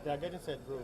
They are getting set, bro.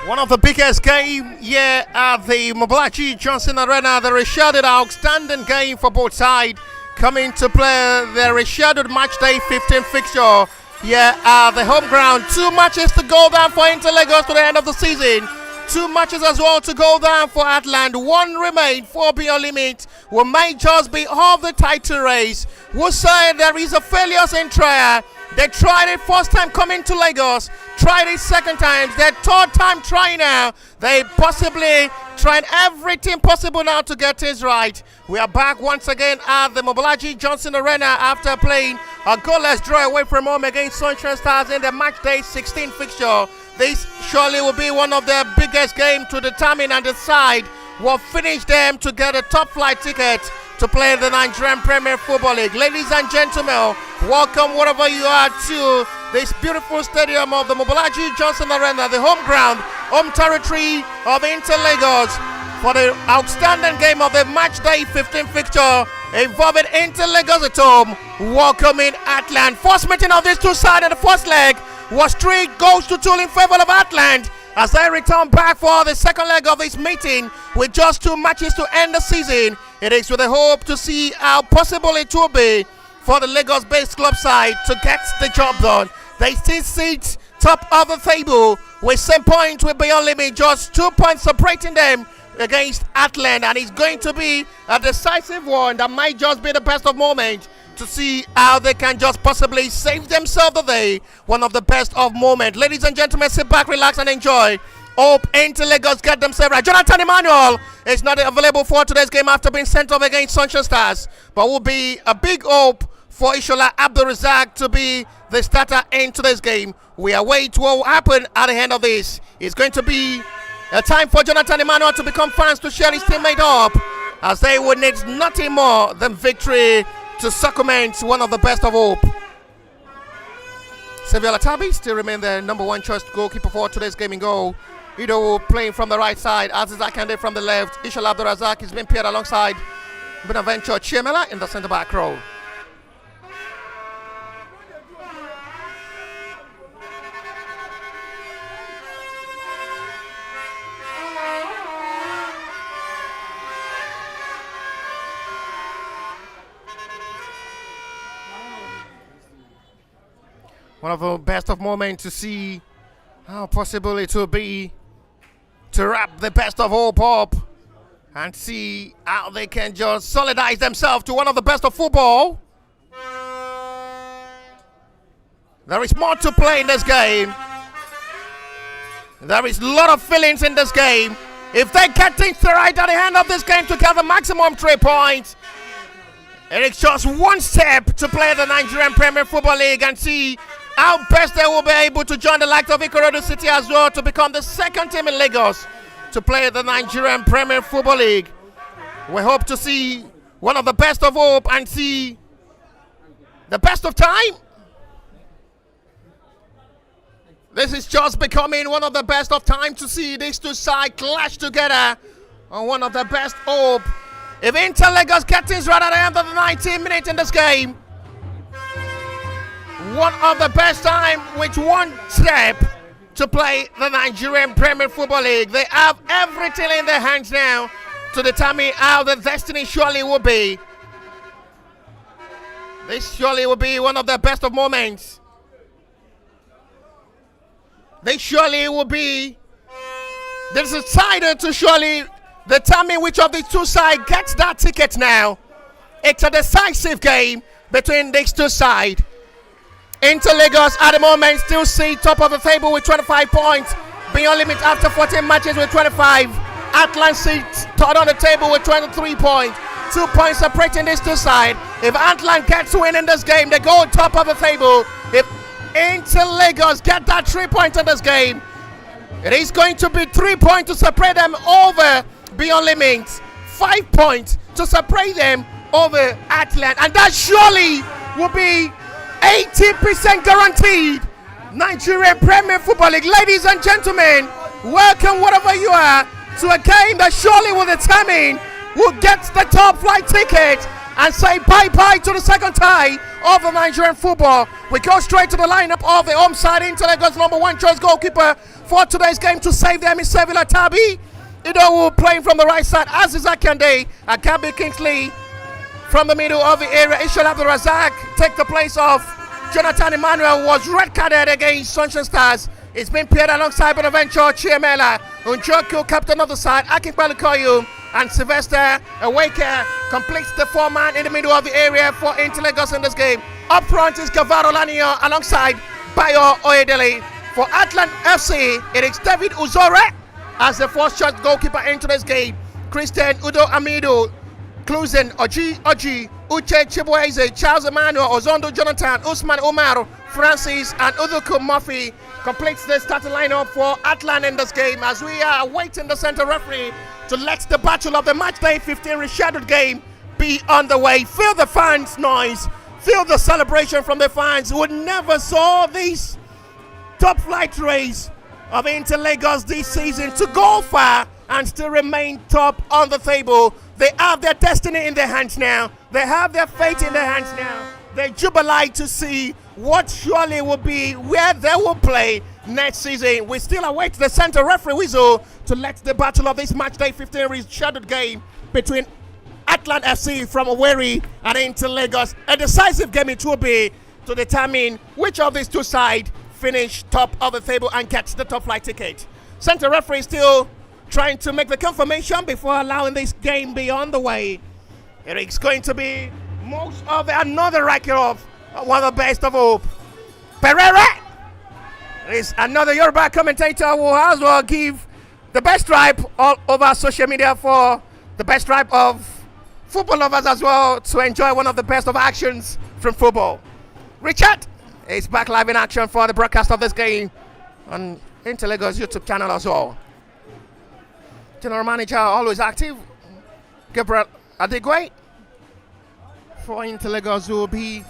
One of the biggest game here at the Mobolaji Johnson Arena. The rescheduled outstanding game for both sides coming to play the rescheduled match day 15 fixture here at the home ground. 2 matches to go down for Inter Lagos to the end of the season. 2 matches as well to go down for Heartland. 1 remain for beyond limit. We might just be off the title race. We'll say there is a failure in trial. They tried it first time coming to Lagos, tried it second time, their third time trying now. They possibly tried everything possible now to get things right. We are back once again at the Mobolaji Johnson Arena after playing a goalless draw away from home against Sunshine Stars in the match day 16 fixture. This surely will be one of their biggest games to determine and decide what finish them to get a top flight ticket to play the Nigerian Premier Football League. Ladies and gentlemen, welcome wherever you are to this beautiful stadium of the Mobolaji Johnson Arena, the home ground, home territory of Inter Lagos for the outstanding game of the match day 15 fixture involving Inter Lagos at home, welcoming Heartland. First meeting of these two sides in the first leg was 3 goals to 2 in favor of Heartland, as they return back for the second leg of this meeting with just 2 matches to end the season. It is with a hope to see how possible it will be for the Lagos-based club side to get the job done. They still sit top of the table with same point with Beyond Limit, just 2 points separating them against Heartland, and it's going to be a decisive one that might just be the best of moments to see how they can just possibly save themselves the day. One of the best of moments. Ladies and gentlemen, sit back, relax, and enjoy. Hope Inter Lagos get themselves right. Jonathan Emmanuel is not available for today's game after being sent off against Sunshine Stars, but will be a big hope for Ishola Abdul-Razak to be the starter in today's game. We await what will happen at the end of this. It's going to be a time for Jonathan Emmanuel to become fans to share his teammate up, as they would need nothing more than victory to circumvent one of the best of hope. Saviola Tabi still remain the number 1 choice goalkeeper for today's game in goal. Ido playing from the right side, Aziz Akande from the left. Ishola Abdul-Razak is being paired alongside Bonaventure Chiemela in the centre back row. One of the best of moments to see how possible it will be to wrap the best of hope up and see how they can just solidize themselves to one of the best of football. There is more to play in this game. There is a lot of feelings in this game. If they get things right at the end of this game to get the maximum 3 points, it is just one step to play the Nigerian Premier Football League and see how best they will be able to join the likes of Ikorodu City as well to become the second team in Lagos to play the Nigerian Premier Football League. We hope to see one of the best of hope and see the best of time. This is just becoming one of the best of time to see these two sides clash together on one of the best hope. If Inter Lagos get things right at the end of the 19 minutes in this game, one of the best time with one step to play the Nigerian Premier Football League. They have everything in their hands now to determine how the destiny surely will be. This surely will be one of the best of moments. They surely will be decided to surely determine which of the two sides gets that ticket now. It's a decisive game between these two sides. Inter Lagos at the moment still see top of the table with 25 points. Beyond limit after 14 matches with 25. Heartland sits third on the table with 23 points. 2 points separating these two sides. If Heartland gets to win in this game, they go top of the table. If Inter Lagos get that 3 points in this game, it is going to be 3 points to separate them over Beyond Limits. 5 points to separate them over Heartland. And that surely will be 80% guaranteed Nigerian Premier Football League. Ladies and gentlemen, welcome wherever you are to a game that surely will determine who gets the top flight ticket and say bye-bye to the second tie of the Nigerian football. We go straight to the lineup of the home side. Inter Lagos number 1 choice goalkeeper for today's game to save them is Sevilla Tabi. Idowu playing from the right side, as is Akande. Akabi Kingsley from the middle of the area. Ishal Abdul-Razak take the place of Jonathan Emmanuel, was red carded against Sunshine Stars. It's been paired alongside Bonaventure Chiemela, Unjoku, captain of the side, Akin Palukoyu, and Sylvester Awake completes the 4-man in the middle of the area for Inter Lagos in this game. Up front is Gavaro Lanio alongside Bayo Oyedele. For Heartland FC, it is David Uzore as the first shot goalkeeper into this game. Christian Udo Amido, Cluzen Oji, Uche Chibueze, Charles Emmanuel, Ozondo Jonathan, Usman Umar, Francis, and Uduku Murphy completes the starting lineup for Heartland in this game as we are awaiting the center referee to let the battle of the matchday 15 rescheduled game be underway. Feel the fans' noise, feel the celebration from the fans who never saw this top flight race of Inter Lagos this season to go far and still remain top on the table. They have their destiny in their hands now. They have their fate in their hands now. They jubilate to see what surely will be where they will play next season. We still await the center referee whistle to let the battle of this matchday 15 rescheduled game between Heartland FC from Owerri and Inter Lagos. A decisive game it will be to determine which of these two sides finish top of the table and gets the top flight ticket. Center referee still trying to make the confirmation before allowing this game be on the way. It is going to be most of another record of one of the best of hope. Pereira is another Yoruba commentator who as well give the best stripe all over social media for the best stripe of football lovers as well to enjoy one of the best of actions from football. Richard is back live in action for the broadcast of this game on Inter Lagos YouTube channel as well. General manager always active, Gabriel Adigwe for Inter Lagos will be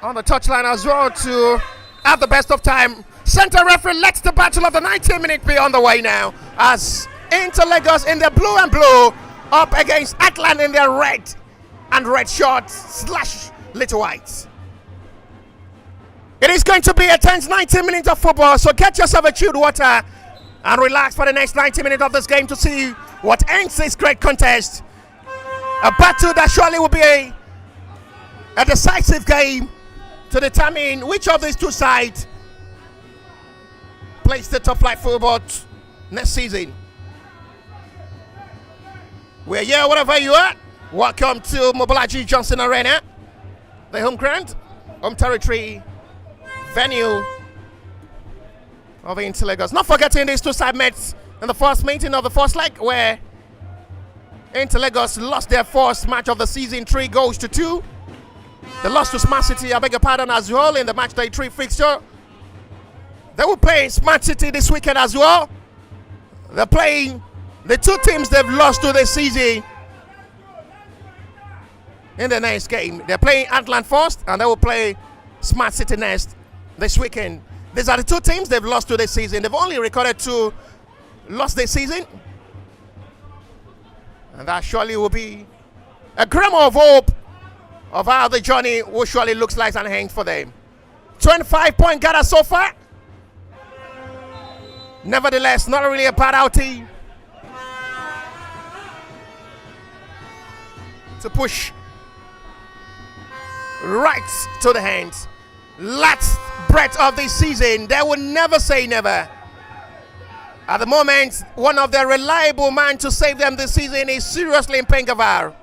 on the touchline as well to have the best of time. Center referee lets the battle of the 90-minute be on the way now as Inter Lagos in their blue and blue up against Heartland in their red and red shorts / little whites. It is going to be a tense 90 minutes of football, so get yourself a chilled water and relax for the next 90 minutes of this game to see what ends this great contest. A battle that surely will be a decisive game to determine which of these two sides plays the top flight football next season. We're here wherever you are. Welcome to Mobolaji Johnson Arena, the home ground, home territory venue of Inter Lagos. Not forgetting these two side mates in the first meeting of the first leg where Inter Lagos lost their first match of the season 3 goals to 2. They lost to Smart City, I beg your pardon, as well in the matchday 3 fixture. They will play Smart City this weekend as well. They're playing the two teams they've lost to this season in the next game. They're playing Heartland first and they will play Smart City next this weekend. These are the two teams they've lost to this season. They've only recorded 2 loss this season. And that surely will be a glimmer of hope of how the journey will surely looks like and hangs for them. 25-point gather so far. Nevertheless, not really a bad outing to push right to the hands. Last breath of this season. They will never say never. At the moment, one of their reliable men to save them this season is seriously in Pengavar.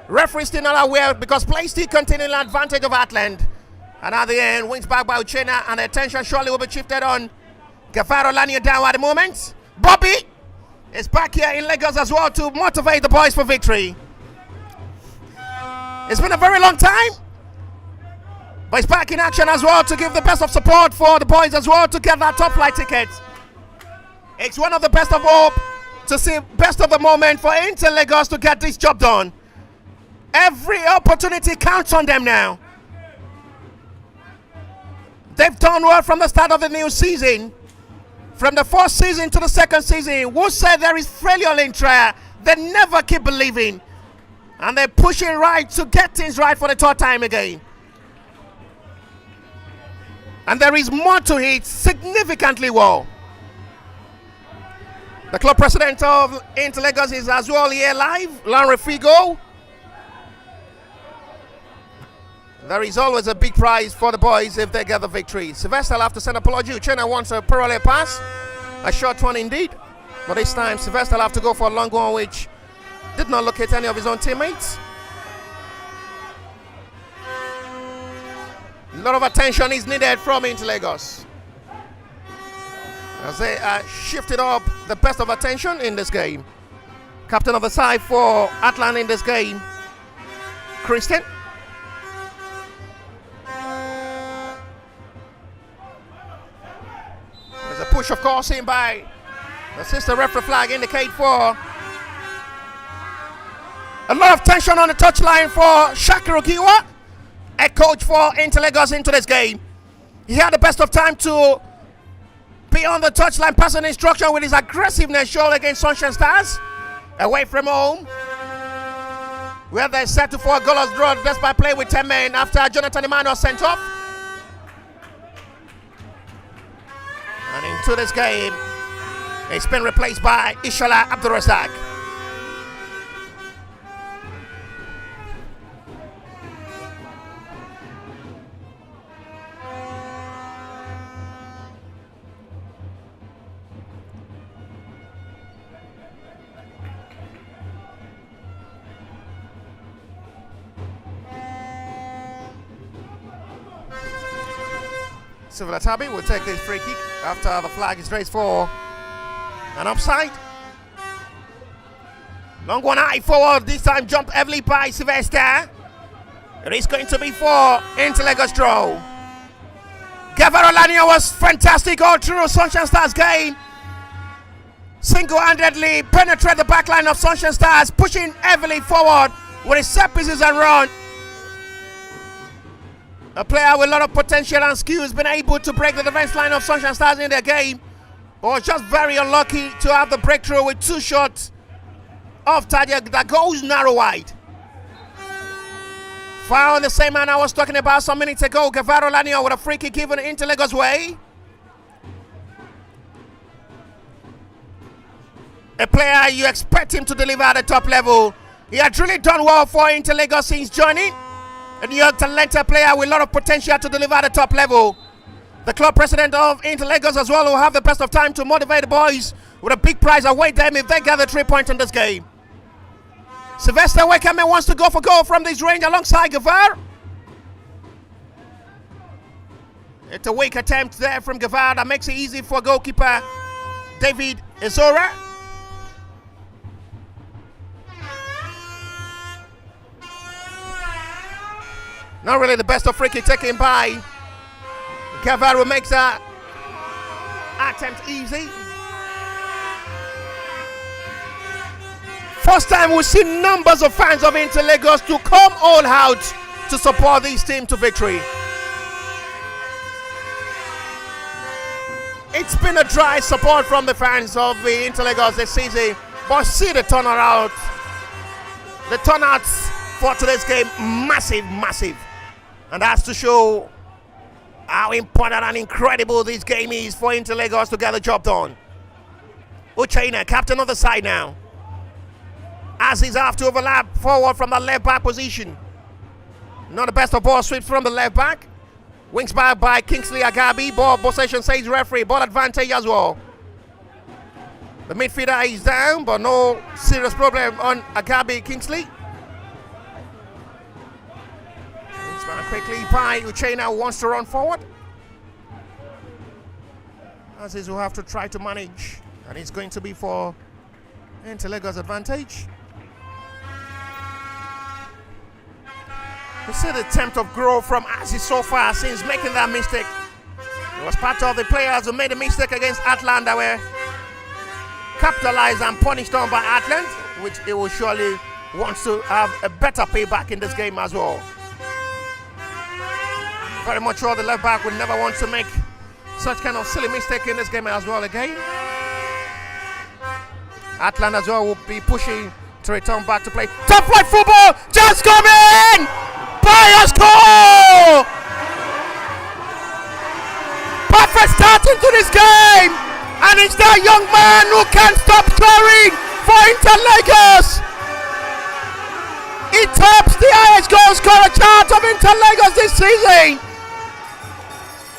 Referee still not aware because play still continuing advantage of Heartland And at the end, wings back by Uchenna, and the attention surely will be shifted on Gavaro Lanio down at the moment. Bobby is back here in Lagos as well to motivate the boys for victory. It's been a very long time, but he's back in action as well to give the best of support for the boys as well to get that top flight ticket. It's one of the best of hope to see best of the moment for Inter Lagos to get this job done. Every opportunity counts on them now. They've done well from the start of the new season. From the first season to the second season, who said there is failure in trial? They never keep believing. And they're pushing right to get things right for the third time again. And there is more to it, significantly well. The club president of Inter Lagos is as well here live, Larry Figo. There is always a big prize for the boys if they get the victory. Sylvester will have to send apology. Uchenna wants a parallel pass. A short one indeed. But this time, Sylvester will have to go for a long one, which did not locate any of his own teammates. A lot of attention is needed from Inter Lagos, as they shifted up the best of attention in this game. Captain of the side for Heartland in this game, Christian. There's a push, of course, in by the sister referee flag indicate for a lot of tension on the touchline for Shakir Ogiwa, a coach for Inter Lagos into this game. He had the best of time to be on the touchline, passing instruction with his aggressiveness shown against Sunshine Stars away from home, where they settled for a goalless draw despite playing with 10 men after Jonathan Emmanuel sent off. And into this game, it's been replaced by Ishala Abdurrazak. Civil Atabi will take this free kick after the flag is raised for an offside. Long one high forward, this time jumped heavily by Sylvester. It is going to be for Inter Lagos draw. Gavaro Lanio was fantastic all through Sunshine Stars game. Single-handedly penetrate the backline of Sunshine Stars, pushing heavily forward with his set pieces and run. A player with a lot of potential and skills, been able to break the defense line of Sunshine Stars in their game, but was just very unlucky to have the breakthrough with two shots off target that goes narrow wide. Foul on the same man I was talking about some minutes ago. Gavaro Lanio with a free kick given Inter Lagos way. A player you expect him to deliver at the top level. He had really done well for Inter Lagos since joining. A New York talented player with a lot of potential to deliver at the top level. The club president of Inter Lagos as well will have the best of time to motivate the boys with a big prize await them if they gather 3 points in this game. Sylvester Wekame wants to go for goal from this range alongside Gavar. It's a weak attempt there from Gavar that makes it easy for goalkeeper David Ezora. Not really the best of free kick taken by Gavar, makes that attempt easy. First time we've seen numbers of fans of Inter Lagos to come all out to support this team to victory. It's been a dry support from the fans of the Inter Lagos this season, but see the turnaround. The turnouts for today's game, massive, massive. And that's to show how important and incredible this game is for Inter Lagos to get the job done. Uchenna, captain of the side now, as he's have to overlap forward from the left back position. Not the best of ball sweeps from the left back. Wings back by Kingsley Agabi. Ball possession says referee. Ball advantage as well. The midfielder is down, but no serious problem on Agabi Kingsley. quickly by Uchena, who wants to run forward. Aziz will have to try to manage, and it's going to be for Lagos advantage. We see the attempt of growth from Aziz so far since making that mistake. It was part of the players who made a mistake against Heartland that were capitalized and punished on by Heartland, which he will surely want to have a better payback in this game as well. Very much sure the left back would never want to make such kind of silly mistake in this game as well again. Heartland as well will be pushing to return back to play. Top flight football just coming! Bayer score! Perfect start into this game, and it's that young man who can't stop scoring for Inter Lagos. He tops the highest goal scorer chart of Inter Lagos this season,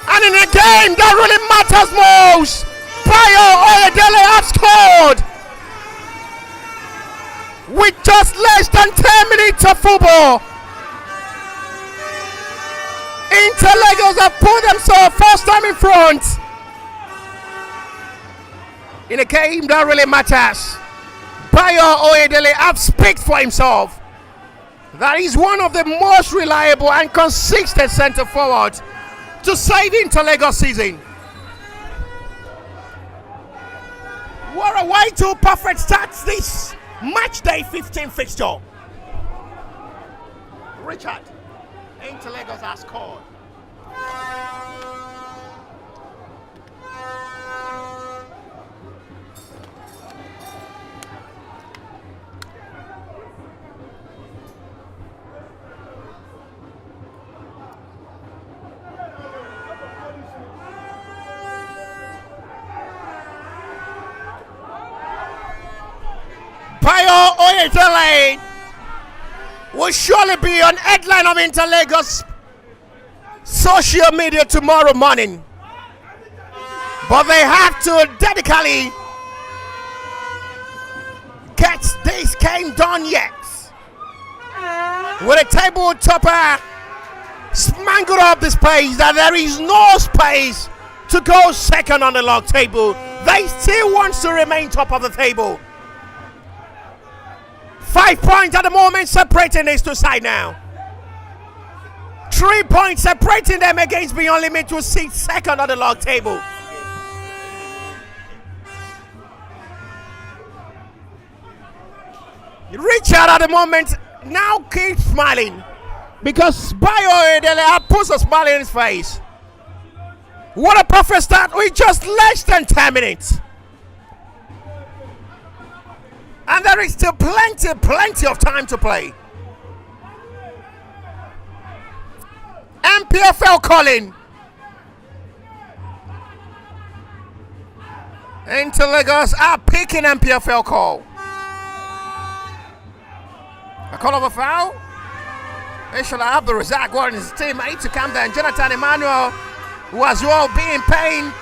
and in a game that really matters most, Bayo Oyedele have scored with just less than 10 minutes of football. Inter Lagos have put themselves first time in front in a game that really matters. Bayo Oyedele have speaks for himself. That is one of the most reliable and consistent centre forwards to save Inter Lagos season. What a way to perfect start this match day 15 fixture. Richard, Inter Lagos has scored. Bayo Oyedele will surely be on headline of Inter Lagos social media tomorrow morning, but they have to dedicately get this game done yet. With a table topper smangled up the space that there is no space to go second on the log table. They still want to remain top of the table. 5 points at the moment separating these two sides now. 3 points separating them against Beyond Limit to sit second on the log table. Richard at the moment now keeps smiling because Bayo Oyedele puts a smile in his face. What a perfect start with just less than 10 minutes. And there is still plenty of time to play. MPFL calling. Inter Lagos are picking MPFL call. A call of a foul. They should have the Razak one his teammate to come down. Jonathan Emmanuel, who as well be in pain.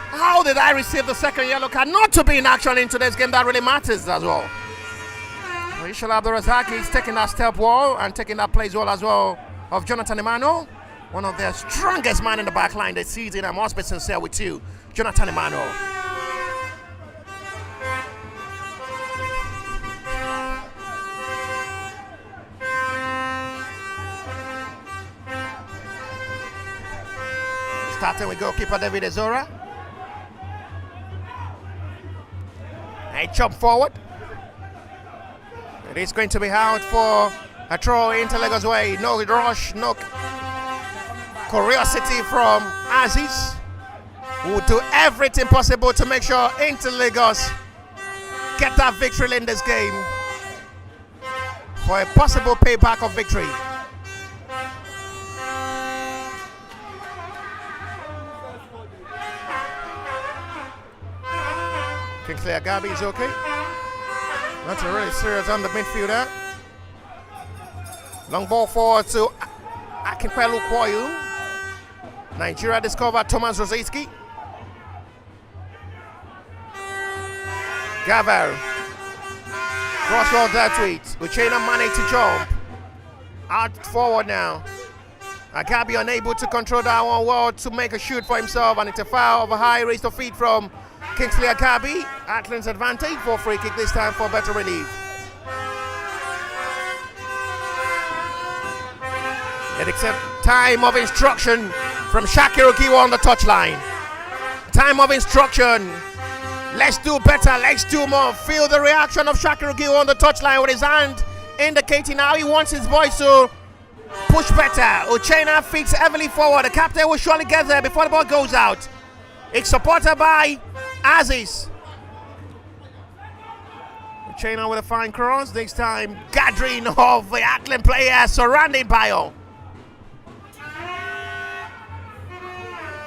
How did I receive the second yellow card? Not to be in action in today's game, that really matters as well. Ishal Abdurazaki is taking that step wall and taking that plays wall as well of Jonathan Emmanuel. One of their strongest man in the back line this season. I must be sincere with you, Jonathan Emmanuel. Starting with goalkeeper David Ezora. A jump forward. It is going to be out for a throw into Lagos way. No rush, no curiosity from Aziz, who will do everything possible to make sure Inter Lagos get that victory in this game for a possible payback of victory. Kingsley Agabi is okay. That's a really serious on the midfielder. Long ball forward to Akinkwelu Kwoyu. Nigeria discover Thomas Rosicki. Gavar. Crossfield that tweet. Uchena managed to jump. Out forward now. Agabi unable to control that one well to make a shoot for himself, and it's a foul of a high raise of feet from Kingsley Agabi. Heartland's advantage for free kick this time for better relief. It's a time of instruction from Shakir Ogiwa on the touchline. Time of instruction. Let's do better. Let's do more. Feel the reaction of Shakir Ogiwa on the touchline with his hand indicating how he wants his boys to push better. Uchenna feeds heavily forward. The captain will surely get there before the ball goes out. It's supported by Aziz. Uchenna with a fine cross. This time, gathering of the Heartland players surrounding Bayo.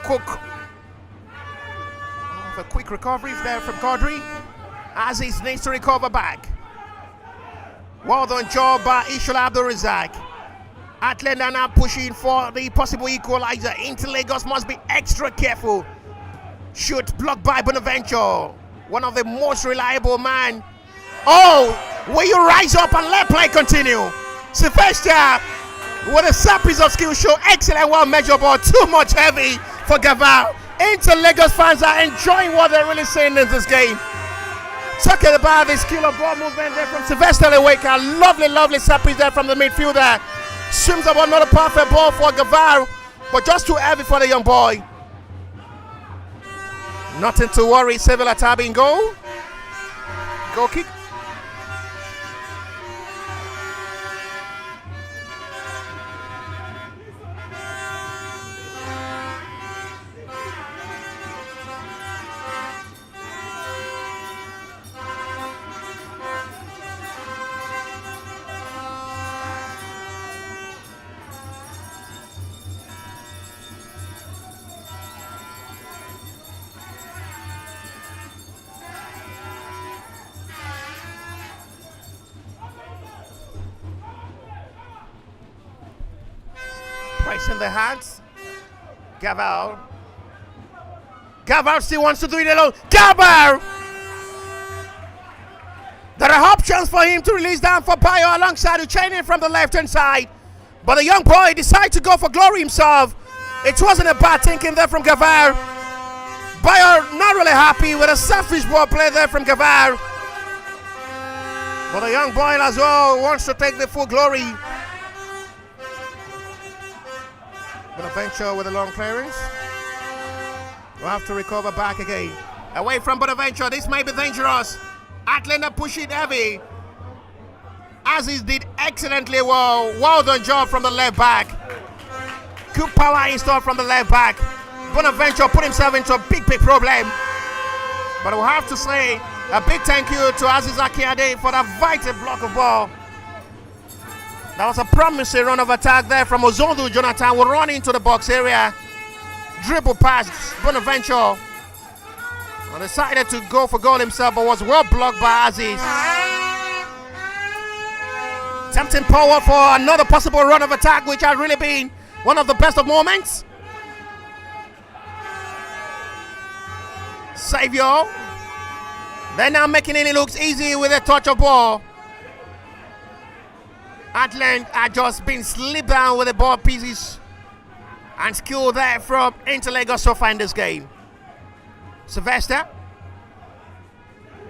Cook. A quick recovery there from Quadri. Aziz needs to recover back. Well done job by Ishul Abdul Razak. Heartland are now pushing for the possible equalizer. Into Lagos must be extra careful. Shoot blocked by Bonaventure. One of the most reliable man. Oh, will you rise up and let play continue? Sylvester with a surprise of skill show. Excellent, well measured ball. Too much heavy for Gaval. Into Lagos fans are enjoying what they're really seeing in this game. Talking about the skill of ball movement there from Sylvester Leweka. Lovely surprise there from the midfielder. Swims about not a perfect ball for Gavar, but just too heavy for the young boy. Nothing to worry. Seville Atabi in goal. Goal kick. In the hands. Gaval still wants to do it alone. Gaval! There are options for him to release down for Bayo alongside Uchenna from the left hand side. But the young boy decided to go for glory himself. It wasn't a bad thinking there from Gaval. Bayo not really happy with a selfish ball play there from Gaval. But the young boy as well wants to take the full glory. Bonaventure with a long clearance. We'll have to recover back again. Away from Bonaventure, this may be dangerous. Heartland are pushing heavy. Aziz did excellently well. Well done job from the left back. Good power installed from the left back. Bonaventure put himself into a big problem. But we'll have to say a big thank you to Aziz Akiade for that vital block of ball. That was a promising run of attack there from Ozondu. Jonathan will run into the box area. Dribble past Bonaventure. And decided to go for goal himself, but was well blocked by Aziz. Tempting power for another possible run of attack, which has really been one of the best of moments. Saviour. They're now making it look easy with a touch of ball. Heartland had just been slipped down with the ball pieces and skill there from Inter Lagos so far in this game. Sylvester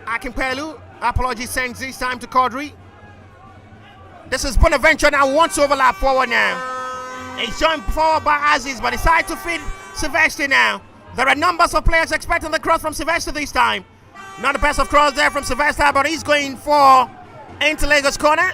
Akimpelu, apology sends this time to Quadri. This is Bonaventure now, wants to overlap forward now. He's joined forward by Aziz, but decides to feed Sylvester now. There are numbers of players expecting the cross from Sylvester this time. Not the best of cross there from Sylvester, but he's going for Inter Lagos corner.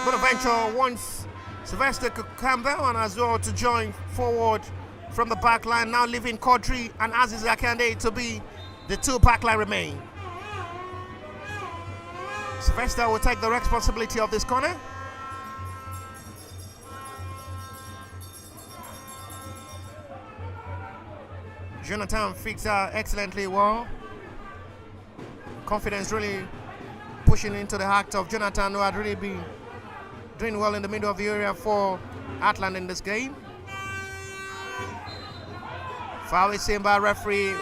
Bonaventure wants Sylvester Campbell and as well to join forward from the back line, now leaving Quadri and Aziz Akande to be the two backline remain. Sylvester will take the responsibility of this corner. Jonathan fixed excellently well. Confidence really pushing into the heart of Jonathan, who had really been doing well in the middle of the area for Heartland in this game. Foul is seen by referee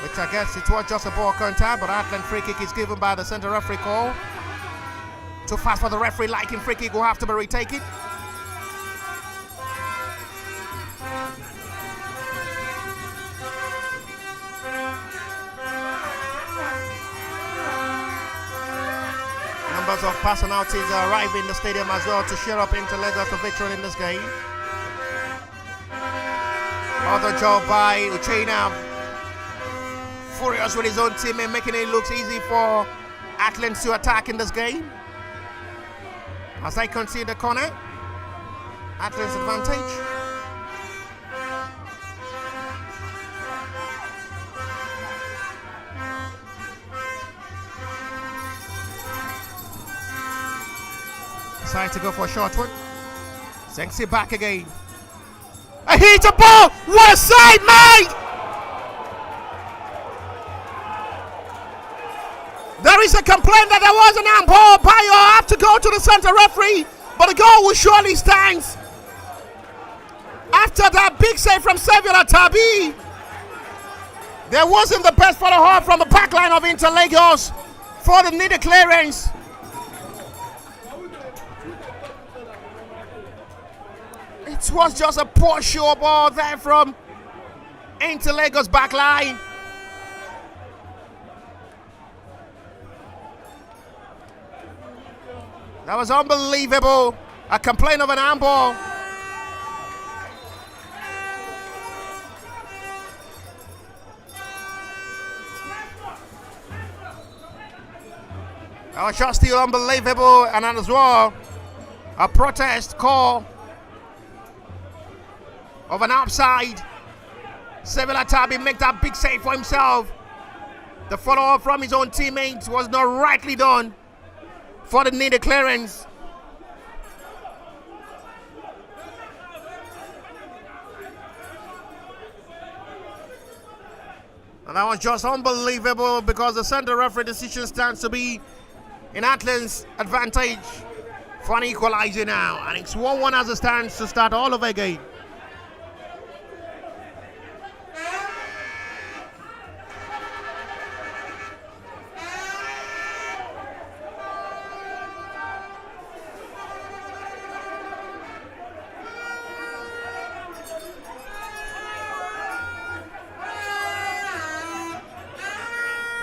which I guess it was just a ball contact, but Heartland free kick is given by the centre referee call. Too fast for the referee, liking free kick will have to be retaken. Numbers of personalities are arriving in the stadium as well to cheer up into Lagos to victory in this game. Other job by Uchena, furious with his own team and making it look easy for Heartland to attack in this game. As they concede the corner, Heartland's advantage. Decide to go for a short one. Senks it back again. A hit a ball! What a side, mate! There is a complaint that there was an handball. Bayo have to go to the center referee, but the goal will surely stand. After that big save from Sevilla Tabi, there wasn't the best follow up from the back line of Inter Lagos for the needed clearance. It was just a poor show ball there from Inter Lagos back line. That was unbelievable. A complaint of an handball. That was just still unbelievable, and as well, a protest call of an offside. Sevilla Tabi make that big save for himself. The follow-up from his own teammates was not rightly done for the needed clearance. And that was just unbelievable because the center referee decision stands to be in Heartland's advantage for an equalizer now. And it's 1-1 as it stands to start all over again.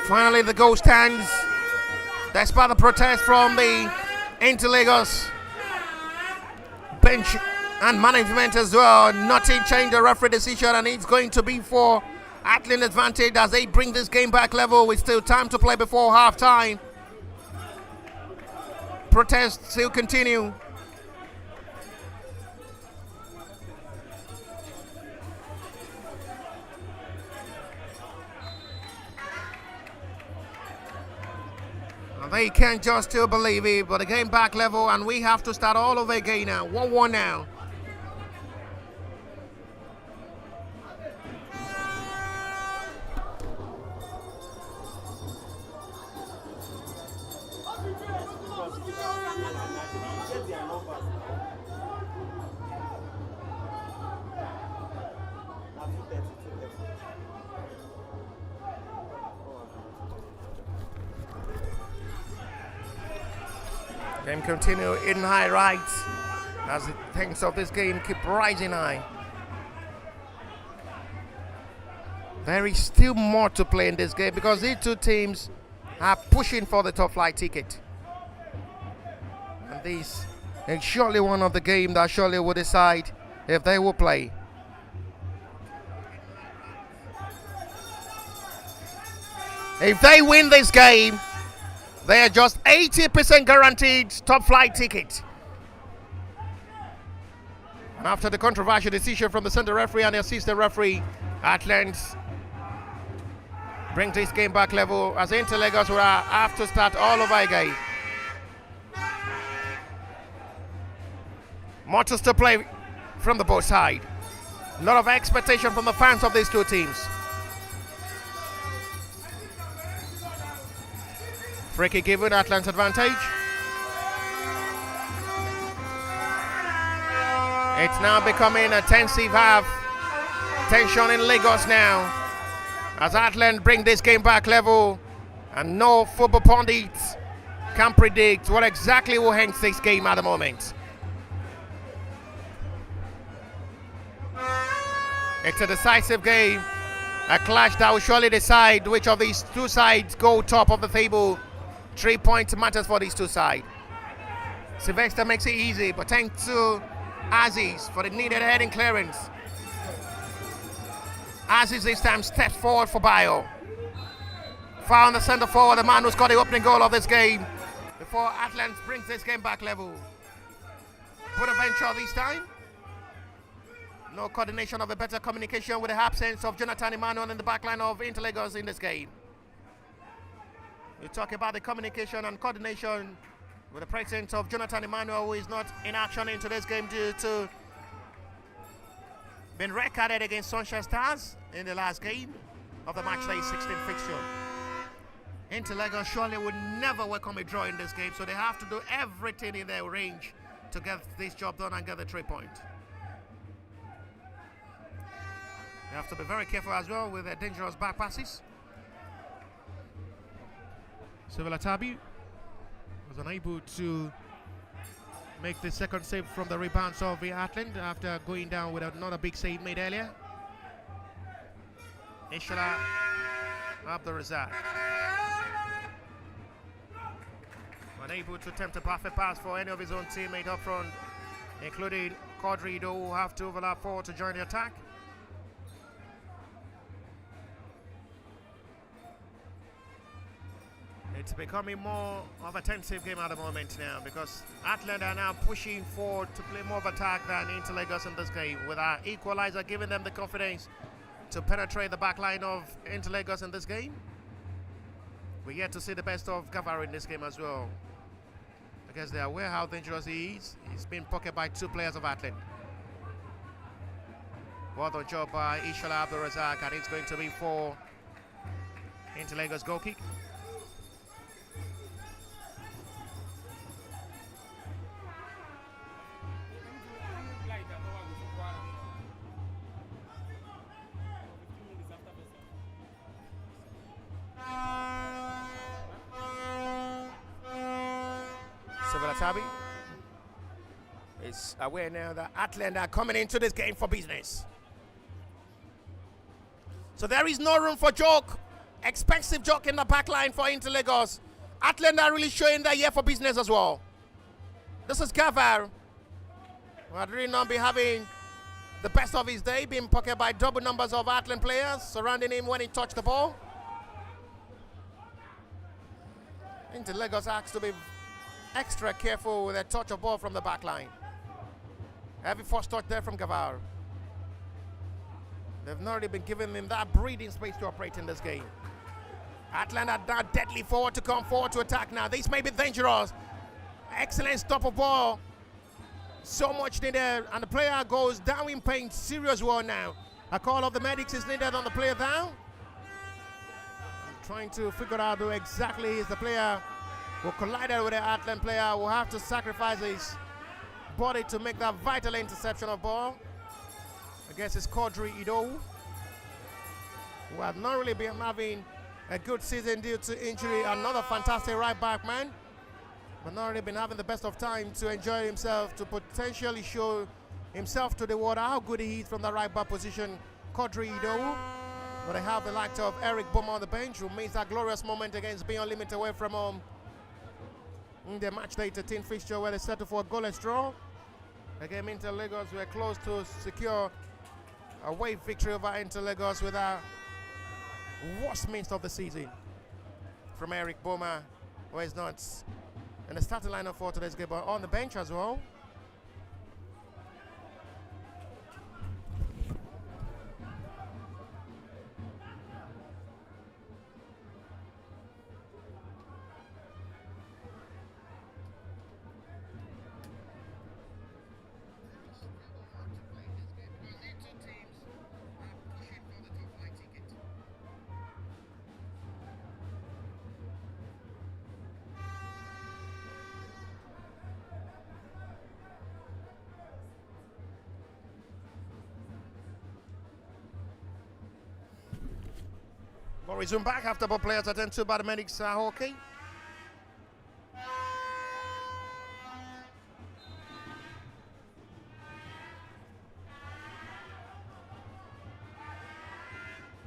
Finally, the goal stands. Despite the protest from the Inter Lagos bench and management as well, nothing changed the referee decision, and it's going to be for Heartland advantage as they bring this game back level with still time to play before half time. Protests still continue. They can't just still believe it, but the game back level, and we have to start all over again now. 1-1 now. Game continue in high right as the things of this game keep rising high. There is still more to play in this game because these two teams are pushing for the top flight ticket. And this is surely one of the games that surely will decide if they will play. If they win this game, they are just 80% guaranteed top flight ticket. And after the controversial decision from the center referee and the assistant referee, Heartland brings this game back level as Inter Lagos will have to start all over again. More to still play from the both sides. A lot of expectation from the fans of these two teams. Free kick given, Heartland's advantage. It's now becoming a tensive half. Tension in Lagos now as Heartland bring this game back level, and no football pundits can predict what exactly will hang this game at the moment. It's a decisive game, a clash that will surely decide which of these two sides go top of the table. 3 points matters for these two sides. Sylvester makes it easy, but thanks to Aziz for the needed heading clearance. Aziz this time steps forward for Bayo. Found the centre forward, the man who's got the opening goal of this game, before Heartland brings this game back level. Bonaventure this time. No coordination of a better communication with the absence of Jonathan Emmanuel in the backline of Interlagos in this game. You talk about the communication and coordination with the presence of Jonathan Emmanuel, who is not in action in today's game due to being red-carded against Sunshine Stars in the last game of the matchday 16 fixture. Interlagos surely would never welcome a draw in this game, so they have to do everything in their range to get this job done and get the 3 points. They have to be very careful as well with their dangerous back passes. Sivalatabi was unable to make the second save from the rebounds of the Heartland after going down with another big save made earlier. Ishala Abdulrazak unable to attempt a perfect pass for any of his own teammates up front, including Quadri, who will have to overlap forward to join the attack. It's becoming more of a tensive game at the moment now, because Heartland are now pushing forward to play more of attack than Interlagos in this game, with our equalizer giving them the confidence to penetrate the back line of Interlagos in this game. We're yet to see the best of Gavaro in this game as well, because they are aware how dangerous he is. He's been pocketed by 2 players of Heartland. Well done job by Ishala Abdulrazak, and it's going to be for Interlagos goal kick. Sivalatabi is aware now that Heartland are coming into this game for business. So there is no room for joke. Expensive joke in the back line for Interlagos. Heartland are really showing that here for business as well. This is Gavar, who had really not been having the best of his day, being pocketed by double numbers of Heartland players surrounding him when he touched the ball. Interlagos asked to be extra careful with a touch of ball from the back line. Heavy first touch there from Gavar. They've not really been giving him that breathing space to operate in this game. Heartland are now deadly forward to come forward to attack now. This may be dangerous. Excellent stop of ball. So much needed, and the player goes down in pain. Serious one now. A call of the medics is needed on the player down. I'm trying to figure out who exactly is the player who collided with the Heartland player, who have to sacrifice his body to make that vital interception of ball. I guess it's Quadri Ido, who have not really been having a good season due to injury. Another fantastic right back man, but not really been having the best of time to enjoy himself, to potentially show himself to the world how good he is from the right back position. Quadri Ido, but they have the likes of Eric Boma on the bench, who missed that glorious moment against being limited away from home in the match day 13 fixture, where they settled for a goalless draw. Again, Interlagos were close to secure a away victory over Interlagos with our worst minst of the season from Eric Boma, who is not in the starting lineup for today's game, but on the bench as well. But resume back after both players attend to by the medics are okay.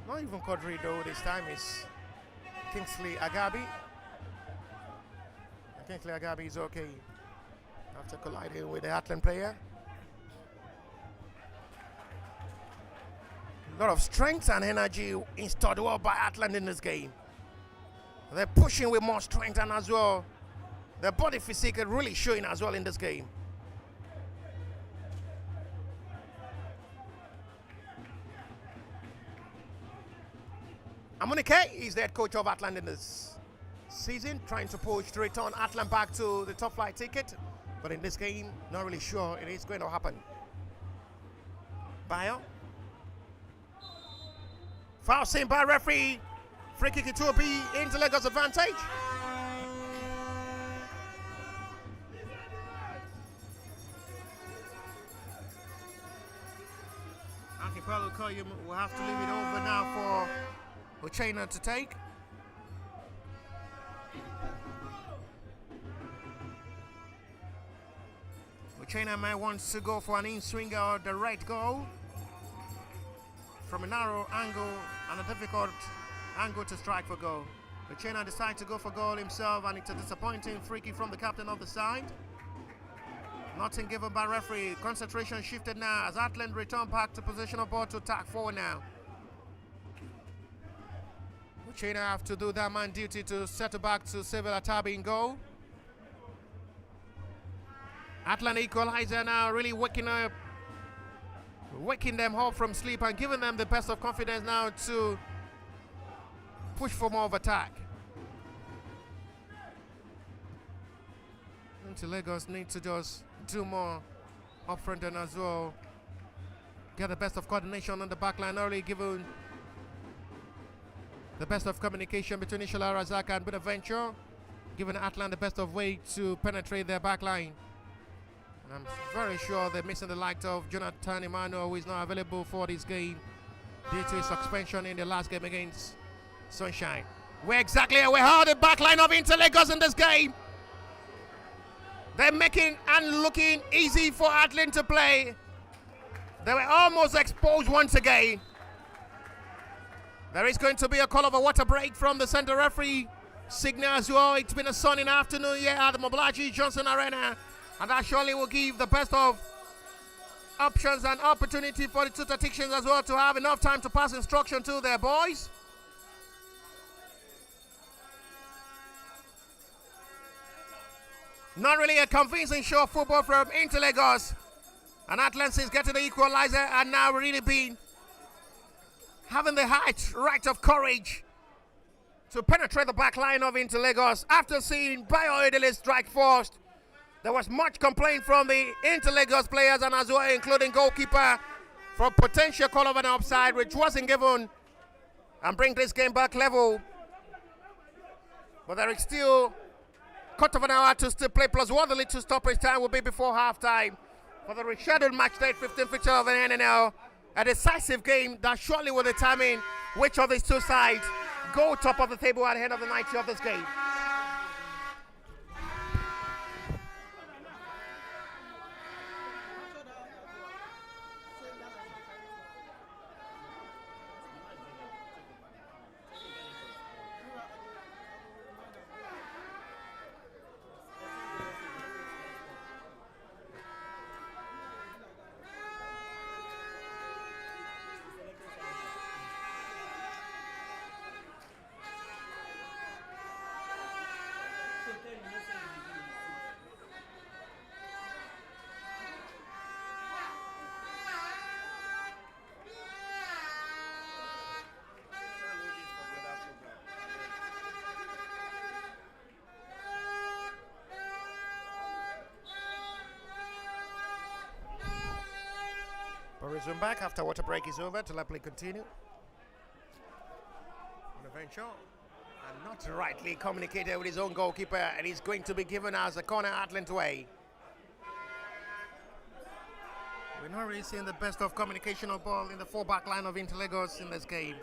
Not even Quadri though, this time is Kingsley Agabi. Kingsley Agabi is okay after colliding with the Heartland player. A lot of strength and energy installed well by Heartland in this game. They're pushing with more strength and as well, their body physique is really showing as well in this game. Amunike is the head coach of Heartland in this season, trying to push to return Heartland back to the top flight ticket. But in this game, not really sure it is going to happen. Bayo. Foul seen by referee. Free kick it will be into Lagos advantage. Archipelago Koyum will have to leave it over now for Uchena to take. Uchena may wants to go for an in-swinger or the right goal from a narrow angle and a difficult angle to strike for goal. Uchena decides to go for goal himself, and it's a disappointing free kick from the captain of the side. Nothing given by referee. Concentration shifted now as Heartland return back to position of ball to attack forward now. Uchena have to do that man duty to settle back to Seville Atabi in goal. Heartland equalizer now, really waking them up from sleep and giving them the best of confidence now to push for more of attack. Until Lagos need to just do more up front and as well get the best of coordination on the back line early, given the best of communication between Ishola Razak and Bonaventure, giving Heartland the best of way to penetrate their back line. And I'm very sure they're missing the likes of Jonathan Emmanuel, who is not available for this game due to his suspension in the last game against Sunshine. Where exactly are we? How the back line of Inter Lagos in this game? They're making and looking easy for Heartland to play. They were almost exposed once again. There is going to be a call of a water break from the center referee signal as well. It's been a sunny afternoon here at the Mobolaji Johnson Arena, and that surely will give the best of options and opportunity for the two tacticians as well to have enough time to pass instruction to their boys. Not really a convincing show of football from Inter Lagos. And Heartland is getting the equalizer and now really been having the right of courage to penetrate the back line of Inter Lagos. After seeing Bayo Edele strike first, there was much complaint from the Inter Lagos players and as well including goalkeeper for potential call of an offside, which wasn't given, and bring this game back level. But there is still quarter of an hour to still play, plus one the little stoppage time will be before halftime for the rescheduled match day 15 fixture of the NNL. A decisive game that surely will determine which of these two sides go top of the table at the end of the 90 of this game. We'll resume back after water break is over to let play continue. Bonaventure, and not rightly communicated with his own goalkeeper, and he's going to be given as a corner Heartland way. We're not really seeing the best of communication of ball in the full back line of Inter Lagos in this game.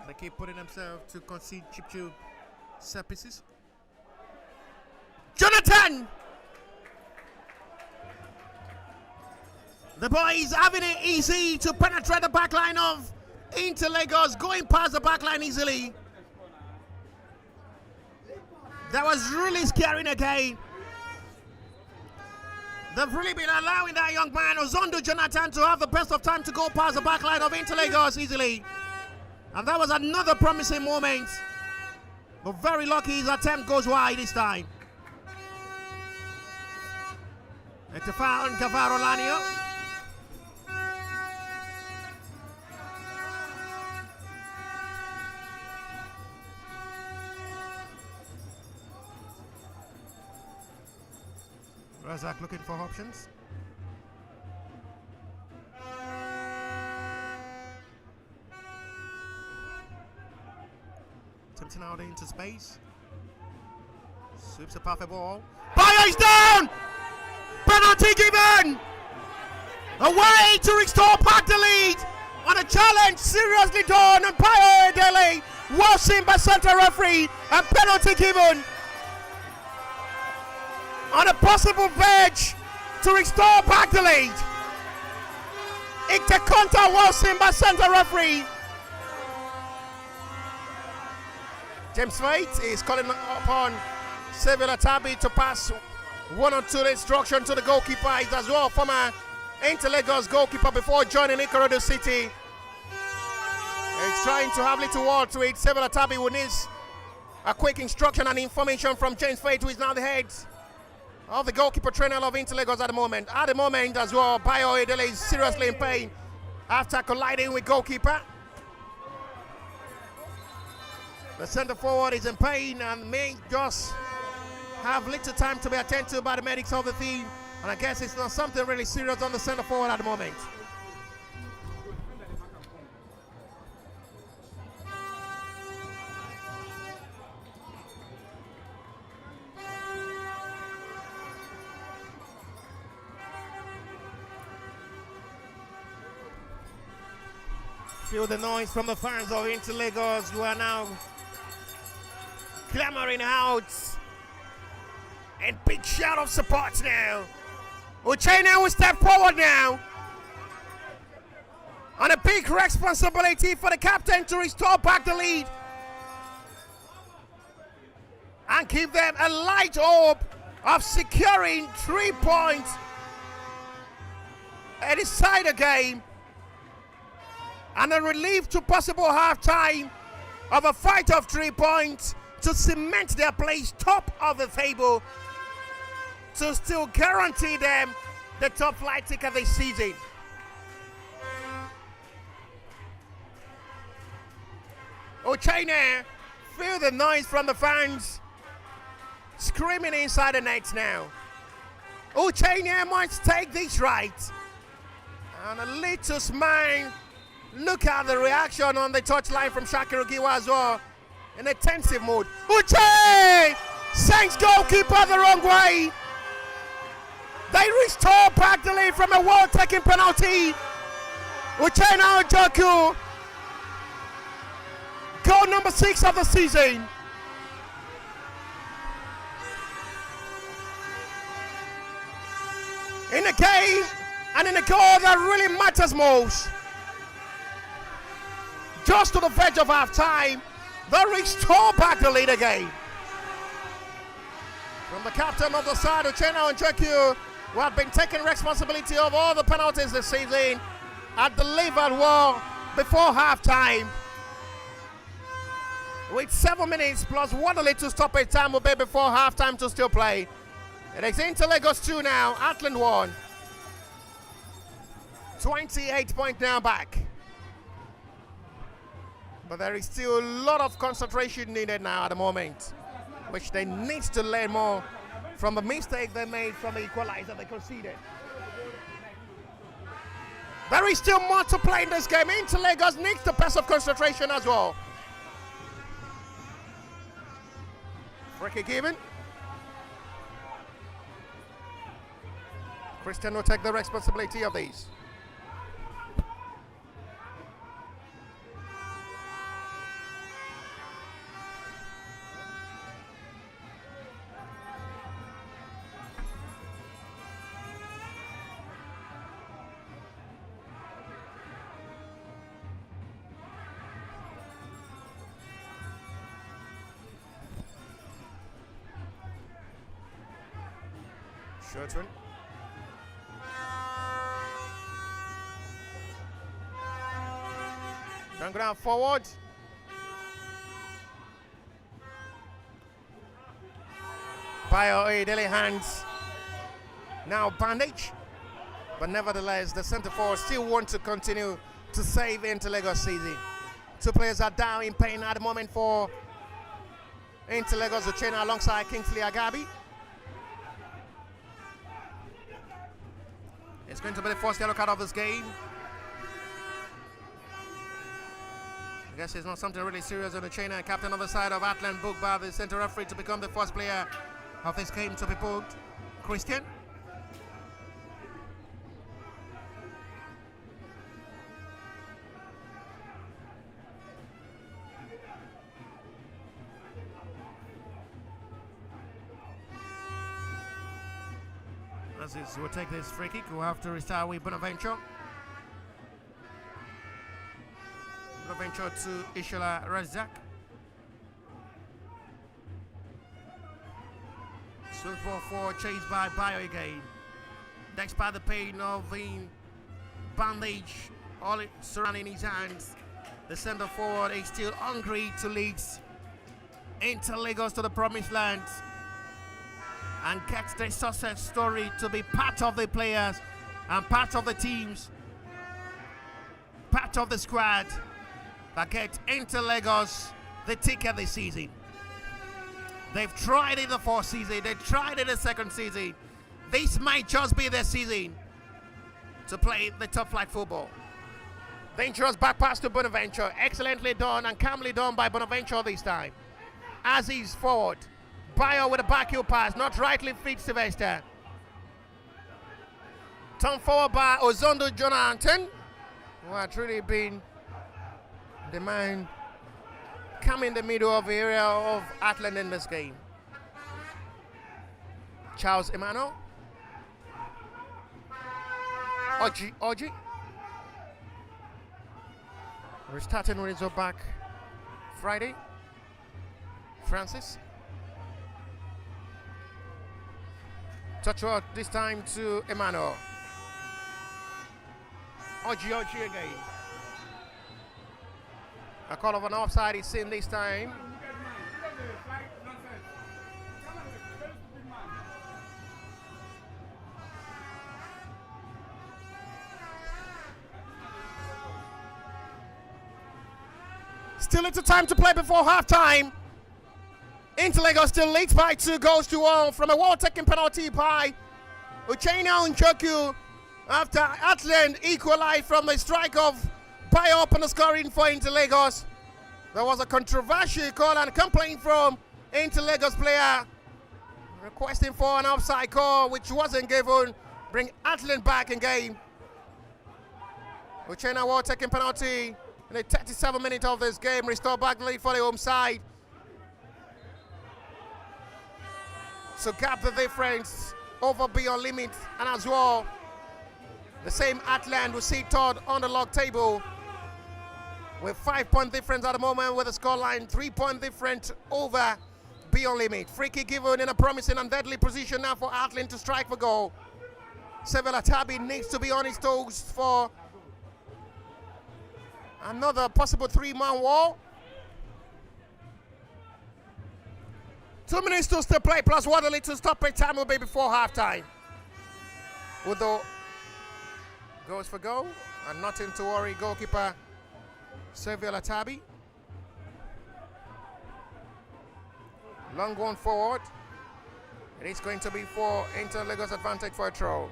They keep putting themselves to concede cheap set pieces. Jonathan! The boys having it easy to penetrate the back line of Inter Lagos, going past the back line easily. That was really scaring again. They've really been allowing that young man, Ozondo Jonathan, to have the best of time to go past the back line of Inter Lagos easily. And that was another promising moment. But very lucky his attempt goes wide this time. It's a foul on Gavaro Lanio. Razak looking for options. Tempting out into space. Sweeps a perfect ball. Bayo is down! Penalty given! A way to restore back the lead on a challenge seriously done, and Bayo Edele was seen by center referee, and penalty given on a possible verge to restore back the lead. Ikekonta was seen by center referee. James Waite is calling upon Seville Atabi to pass 1-on-2 instruction to the goalkeeper. He's as well former Inter Lagos goalkeeper before joining Ikorodu City. He's trying to have little word to it. Seville Atabi who needs a quick instruction and information from James Waite, who is now the head of the goalkeeper trainer of Inter Lagos at the moment. At the moment as well, Bayo Edele is seriously in pain after colliding with goalkeeper. The centre forward is in pain and may just have little time to be attended to by the medics of the team. And I guess it's not something really serious on the centre forward at the moment. Feel the noise from the fans of Inter Lagos, who are now clamoring out, and big shout of support now. Uchenna will step forward now, on a big responsibility for the captain to restore back the lead and give them a light hope of securing 3 points at the side of the game, and a relief to possible half-time of a fight of 3 points to cement their place top of the table, to still guarantee them the top flight ticket this season. Uchenna, feel the noise from the fans screaming inside the net now. Uchenna must take this right, and a little smile. Look at the reaction on the touchline from Shakir Ogiwa as well, in a tensive mood. Uche sends goalkeeper the wrong way. They restore back the lead from a well-taken penalty. Uchenna Ojoku, goal number 6 of the season. In a game and in a goal that really matters most. Just to the verge of half-time, they restore back the lead again. From the captain of the side, Uchenna Ojoku, who had been taking responsibility of all the penalties this season, had delivered well before half-time. With 7 minutes plus 1 little stoppage time will be before half-time to still play. It is Inter Lagos 2 now, Heartland 1. 28 points now back. But there is still a lot of concentration needed now at the moment, which they need to learn more from the mistake they made from the equalizer they conceded. There is still more to play in this game. Inter Lagos needs the best of concentration as well. Free kick given. Christian will take the responsibility of these. Short one. Turn ground forward. Bio Daily hands. Now bandage. But nevertheless, the centre forward still want to continue to save Inter Lagos season. Two players are down in pain at the moment for Inter Lagos, the trainer alongside Kingsley Agabi. It's going to be the first yellow card of this game. I guess it's not something really serious on the trainer and captain on the side of Heartland, booked by the centre referee to become the first player of this game to be booked. Christian. Aziz will take this free kick. We'll have to restart with Bonaventure. Bonaventure to Ishola Razak. Swift ball forward, chased by Bio again. Despite the pain of the bandage all surrounding his hands, the centre forward is still hungry to lead Inter Lagos to the promised land and get the success story to be part of the players and part of the teams, part of the squad that get Inter Lagos the ticket this season. They've tried it the first season, they tried it the second season. This might just be their season to play the top flight football. Dangerous back pass to Bonaventure, excellently done and calmly done by Bonaventure this time. As he's forward, Bio with a backheel pass, not rightly fit Sylvester. Turn forward by Ozondo Jonathan, who had really been the man come in the middle of the area of Heartland in this game. Charles Emmanuel. Oji. We're starting with his back Friday. Francis. Touch out this time to Emmanuel. Oji again. A call of an offside is seen this time. Still little time to play before halftime. Inter Lagos still leads by 2-1 from a wall-taking penalty by Uchenna Njoku after Heartland equalized from the strike of Bio up on the scoring for Inter Lagos. There was a controversial call and complaint from Inter Lagos player requesting for an offside call which wasn't given. Bring Heartland back in game. Uchenna wall-taking penalty in the 37th minute of this game. Restore back the lead for the home side. So gap the difference over beyond limit, and as well the same Heartland will see third on the log table with 5-point difference at the moment, with the scoreline 3-point difference over beyond limit. Free kick given in a promising and deadly position now for Heartland to strike for goal. Sevilla Tabi needs to be on his toes for another possible 3-man wall. 2 minutes to still play, plus what a little stoppage time will be before halftime. Udo goes for goal, and nothing to worry. Goalkeeper Sevilla Tabi. Long one forward. It is going to be for Inter Lagos advantage for a throw.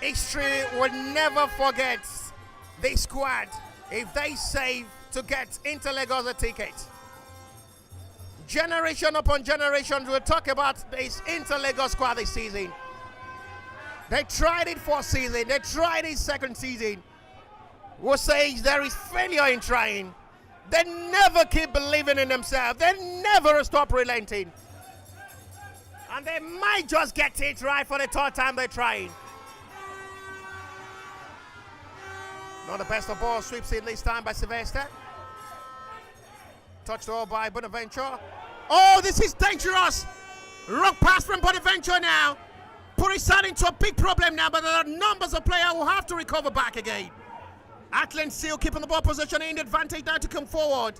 History will never forget this squad if they save to get Inter Lagos a ticket. Generation upon generation will talk about this Inter Lagos squad this season. They tried it first season, they tried it second season. We'll say there is failure in trying. They never keep believing in themselves. They never stop relenting. And they might just get it right for the third time they're trying. Not the best of ball, sweeps in this time by Sylvester. Touched all by Bonaventure. Oh, this is dangerous! Wrong pass from Bonaventure now. Put his side into a big problem now, but there are numbers of players who have to recover back again. Heartland still keeping the ball possession in the advantage now to come forward.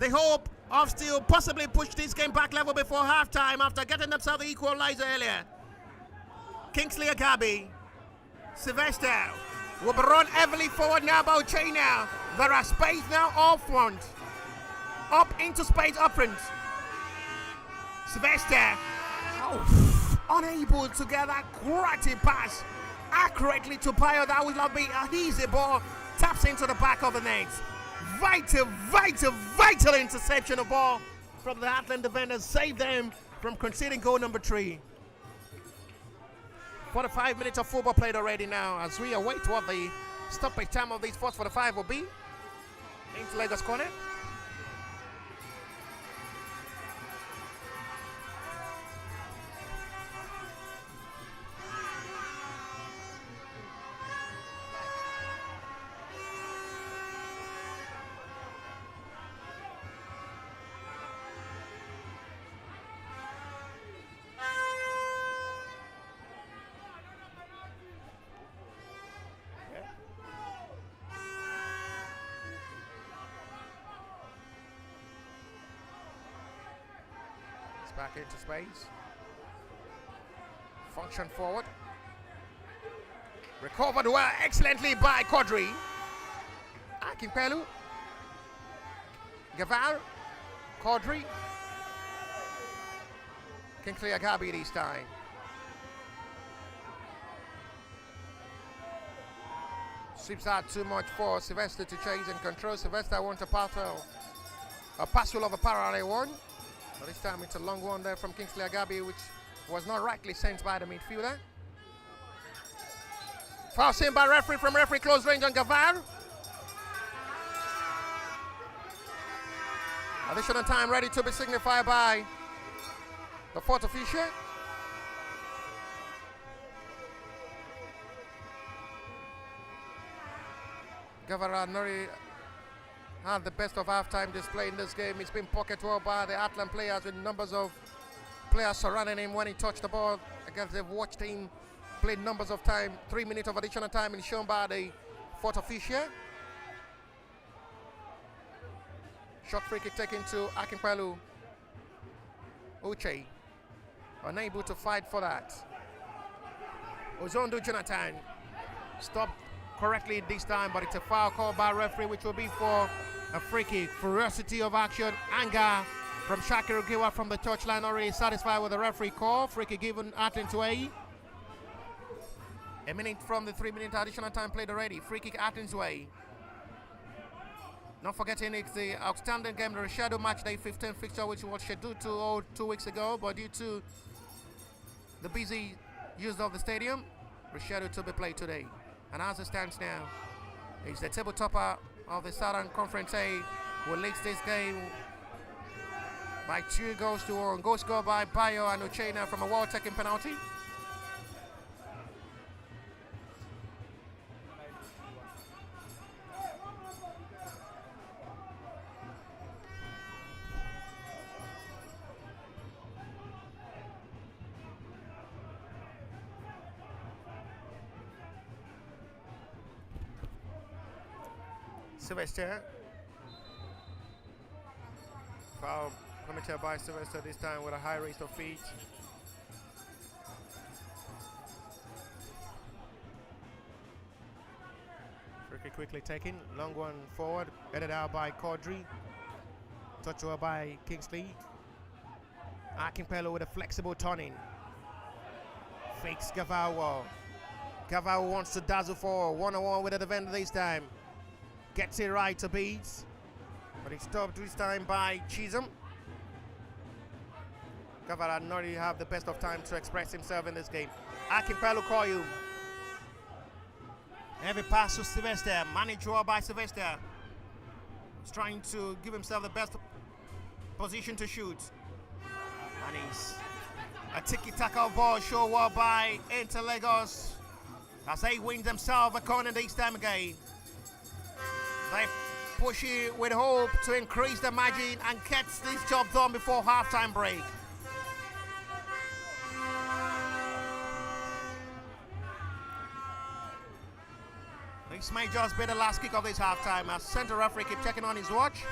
They hope of still possibly push this game back level before halftime after getting themselves the equalizer earlier. Kingsley Agabi. Sylvester will be run heavily forward now by Uche now. There are space now all front. Up into space up front. Sylvester. Oh, unable to get that quality pass accurately to Pio. That will not be an easy ball. Taps into the back of the net. Vital interception of ball from the Heartland defenders. Save them from conceding goal number 3. 45 minutes of football played already now as we await what the stoppage time of these first 45 will be. Into Lagos corner. Back into space. Function forward. Recovered well, excellently by Quadri. Akimpelu. Gavar. Quadri. Kingsley Agabi this time. Sweeps out too much for Sylvester to chase and control. Sylvester wants a parcel of a parallel one. But this time it's a long one there from Kingsley Agabi, which was not rightly sent by the midfielder. Foul seen by referee from referee close range on Gavar. Additional time ready to be signified by the fourth official. Gavar Nori had the best of halftime display in this game. It's been pocket well by the Heartland players with numbers of players surrounding him when he touched the ball. I guess they've watched him play numbers of time. 3 minutes of additional time is shown by the fourth official. Short free kick taken to Akimpelu. Uche unable to fight for that. Ozondo Jonathan stopped correctly this time, but it's a foul called by referee, which will be for a free kick. Ferocity of action, anger from Shakir Giwa from the touchline, already satisfied with the referee call. Free kick given Heartland to A. A minute from the 3 minute additional time played already. Free kick Heartland's way. Not forgetting it's the outstanding game, the rescheduled match day 15 fixture, which was scheduled to 2 weeks ago, but due to the busy use of the stadium, rescheduled to be played today. And as it stands now, it's the table topper of the Southern Conference A who leads this game by 2 goals to 1. Goals scored by Bayo and Uchena from a wall-taking penalty. Sylvester. Foul committed by Sylvester this time with a high rate of feet. Free kick quickly taken. Long one forward. Headed out by Quadri. Touched over by Kingsley. Akimpelu with a flexible turning. Fakes Gavawa. Gavawa wants to dazzle forward. 1-on-1 with the defender this time. Gets it right to beat, but it's stopped this time by Chisholm. Gavara not really have the best of time to express himself in this game. Akimpelu Koyu. Heavy pass to Sylvester, managed well by Sylvester. He's trying to give himself the best position to shoot. And he's a tiki-taka ball show well by Inter Lagos. as they win themselves a corner this time again. They push it with hope to increase the margin and get this job done before halftime break. This may just be the last kick of this halftime as center referee keep checking on his watch.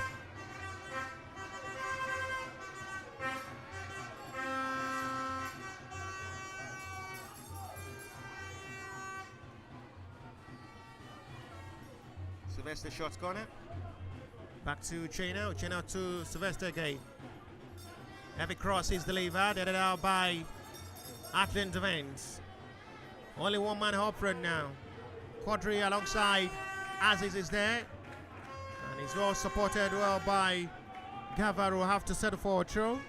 Sylvester shots corner. Back to Chino. Chino to Sylvester again. Heavy cross is delivered. Headed out by Heartland defense. Only one man up front now. Quadri alongside Aziz is there. And he's well supported well by Gava, who have to settle for a throw.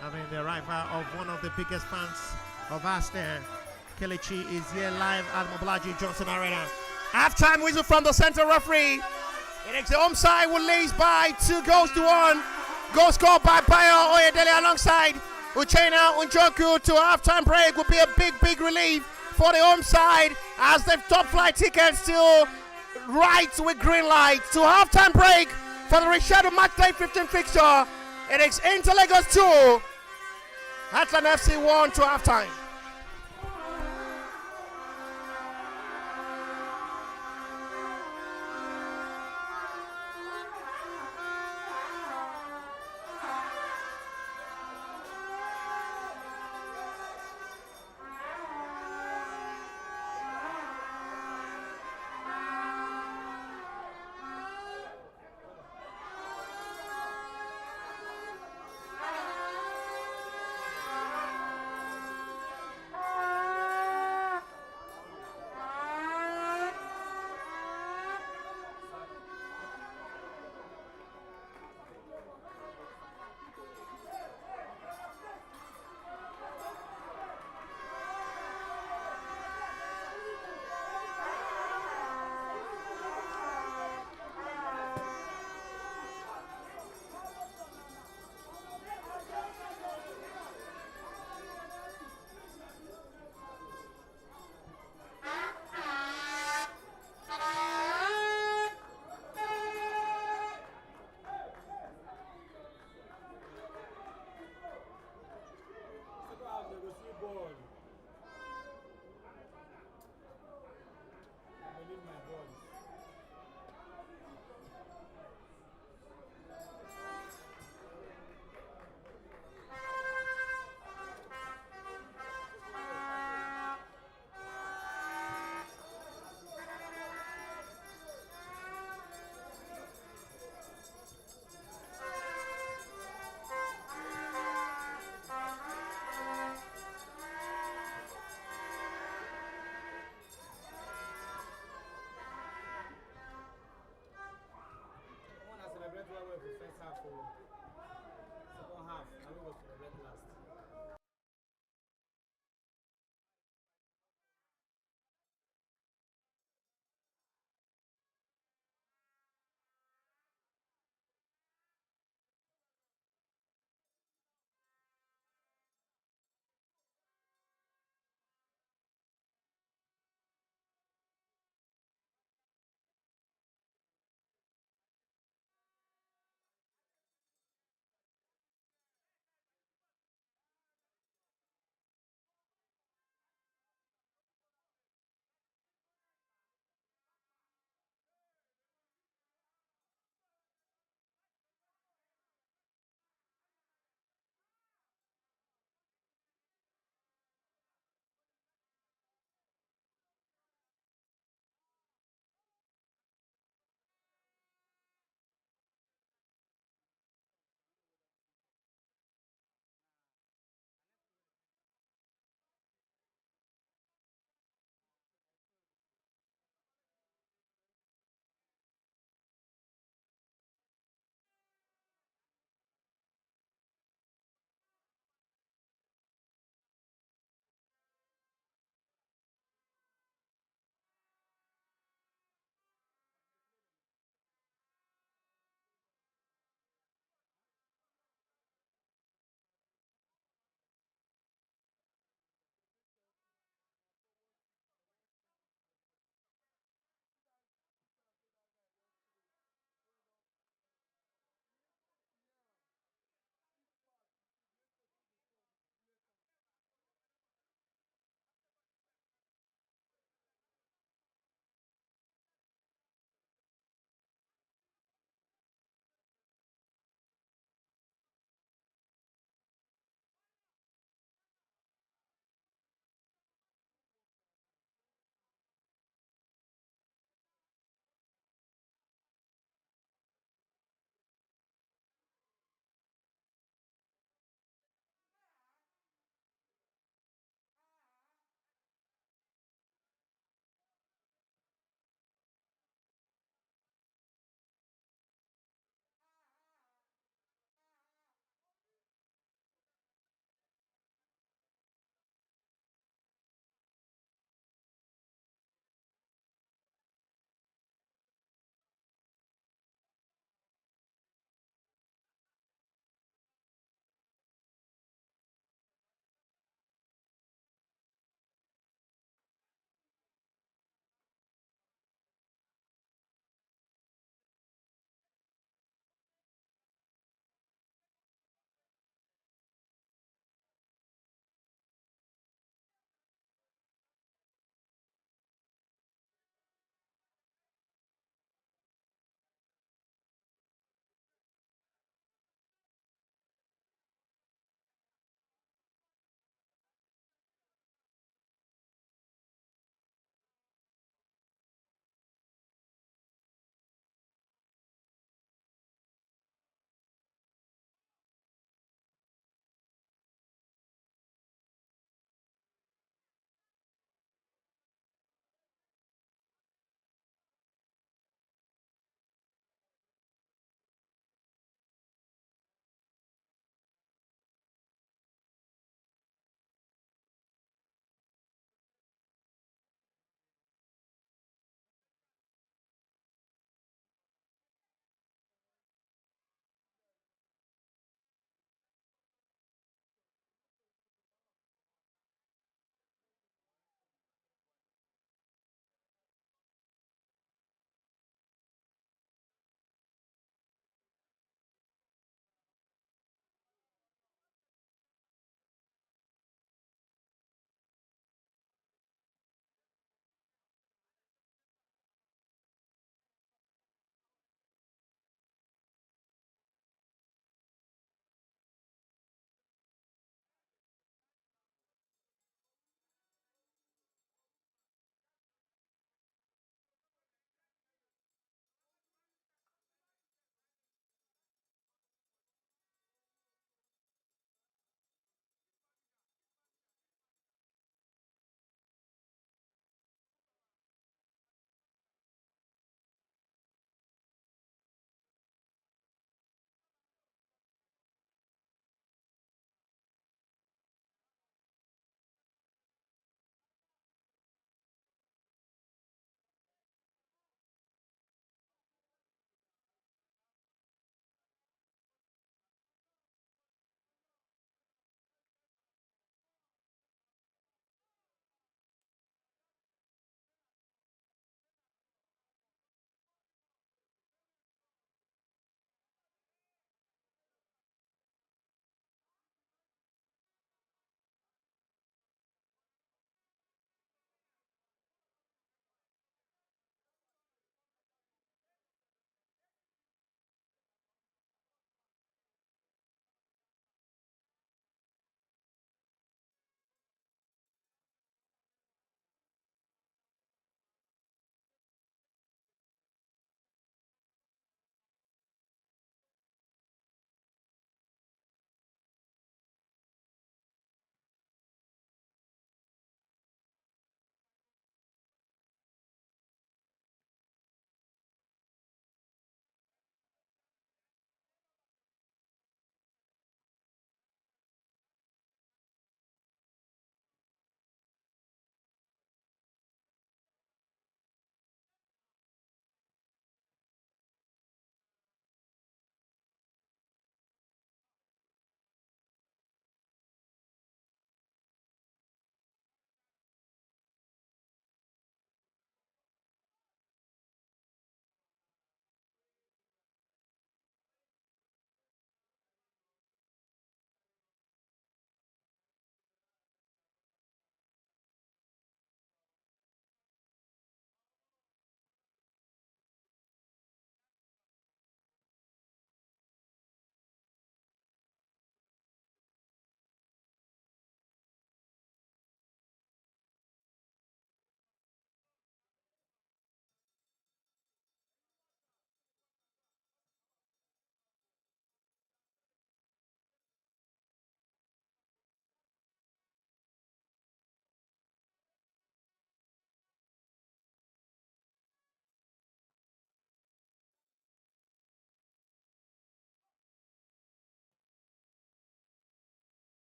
Having the arrival of one of the biggest fans of us there. Clinching is here live at Mobolaji Johnson Arena. Halftime whistle from the center referee. It is the home side will lead by 2 goals to 1. Goal scored by Bayo Oyedele alongside Uchena Unjoku to halftime break will be a big relief for the home side as the top flight tickets still right with green light to halftime break for the rescheduled match day 15 fixture. It is Inter Lagos 2, Heartland FC 1 to halftime.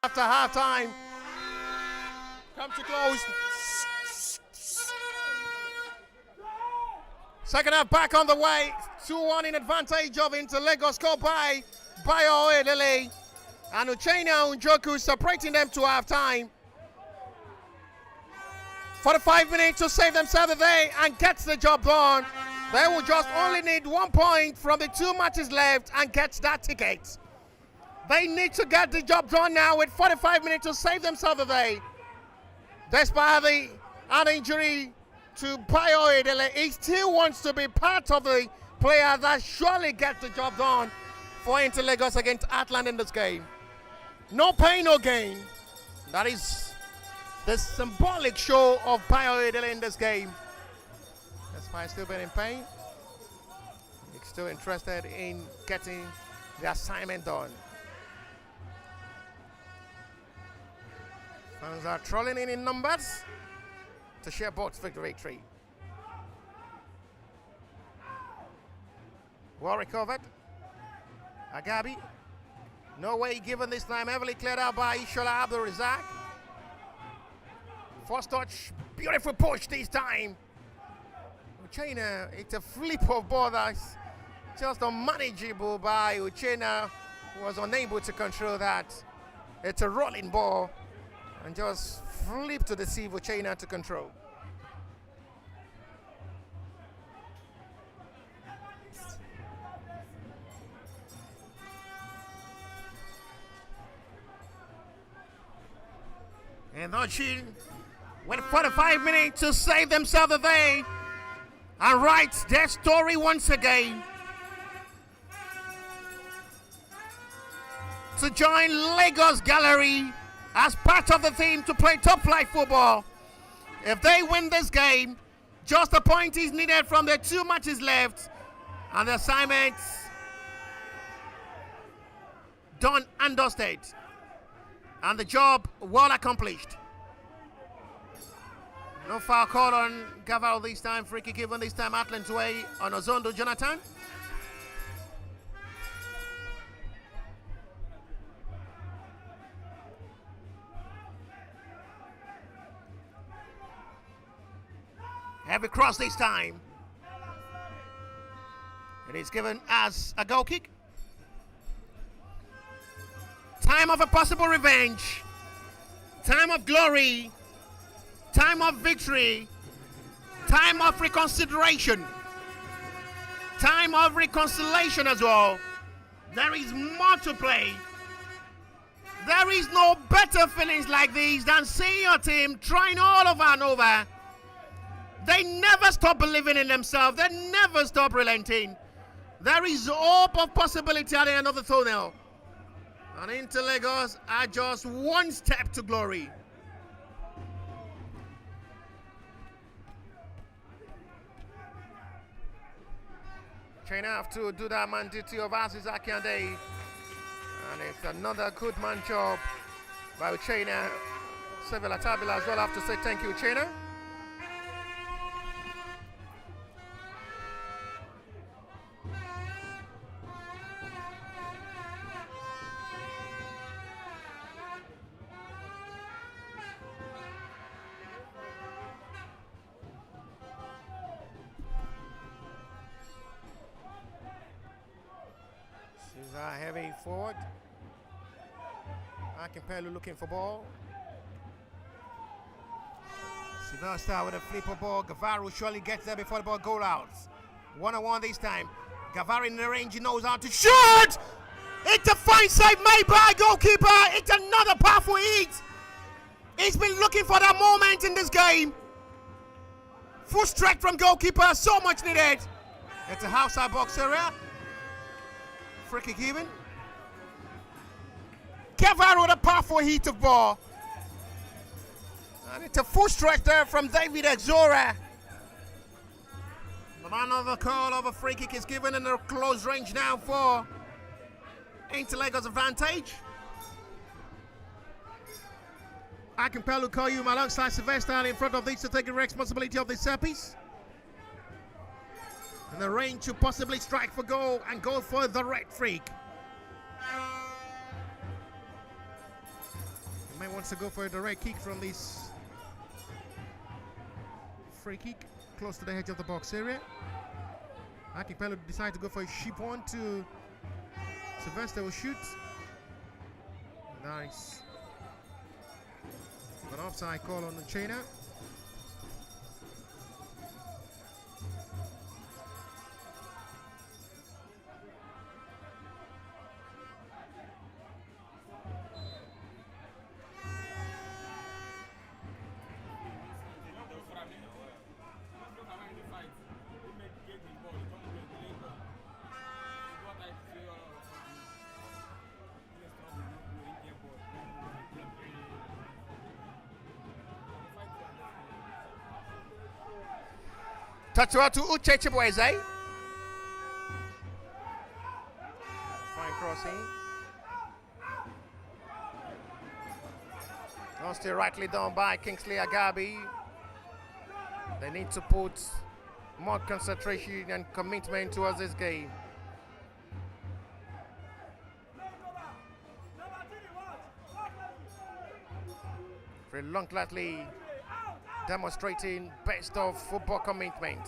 after halftime. Come to close. Second half back on the way. 2-1 in advantage of Interlagos, scored by Bayo Elele and Uchenna Njoku, separating them to halftime. 45 minutes to save themselves the day and get the job done. They will just only need 1 point from the 2 matches left and get that ticket. They need to get the job done now with 45 minutes to save themselves the day. Despite an injury to Bayo Elele, he still wants to be part of the players that surely get the job done for Interlagos against Heartland in this game. No pain, no gain. That is the symbolic show of Bayo Elele in this game. Despite still being in pain, he's still interested in getting the assignment done. Fans are trolling in numbers to share both victory. Well recovered. Agabi. No way given this time. Heavily cleared out by Ishola Abdul Razak. First touch. Beautiful push this time. Uchenna, it's a flip of ball that's just unmanageable by Uchenna, who was unable to control that. It's a rolling ball and just flip to deceive Uchenna to control. And Ochin went 45 minutes to save themselves the day and write their story once again. To join Lagos Gallery as part of the team to play top flight football. If they win this game, just a point is needed from the 2 matches left, and the assignment done and dusted, and the job well accomplished. No foul call on Gavaro this time. Free kick given this time Heartland's way on Ozondo Jonathan. Heavy cross this time. It is given as a goal kick. Time of a possible revenge. Time of glory. Time of victory. Time of reconsideration. Time of reconciliation as well. There is more to play. There is no better feelings like these than seeing your team trying all over and over. They never stop believing in themselves. They never stop relenting. There is hope of possibility at the end of the tunnel. And Interlagos are just 1 step to glory. China have to do that man duty of Azizaki Akande. And it's another good man job by Uchenna. Sevilla Tabila as well have to say thank you, Uchenna. Heavy forward. Akimpelu looking for ball. Sylvester with a flipper ball. Gavaro surely gets there before the ball goal out. 1-on-1 this time. Gavaro in the range, he knows how to shoot! It's a fine save made by goalkeeper. It's another powerful hit. He's been looking for that moment in this game. Full strike from goalkeeper, so much needed. It's a outside box area. Free kick given. Gavaro with a powerful hit of ball. And it's a full strike there from David Exora. But another call of a free kick is given in a close range now for Interlagos advantage. Akimpelu Koyum alongside Sylvester in front of these to take the responsibility of the set piece. And the range to possibly strike for goal and go for the red freak. Heartland wants to go for a direct kick from this free kick close to the edge of the box area. Akipello decides to go for a chip one to Sylvester will shoot. Nice. An offside call on the China. Touch out to Uche Chibueze. Fine crossing. Now still rightly done by Kingsley Agabi. They need to put more concentration and commitment towards this game. Very long-lately demonstrating best of football commitment.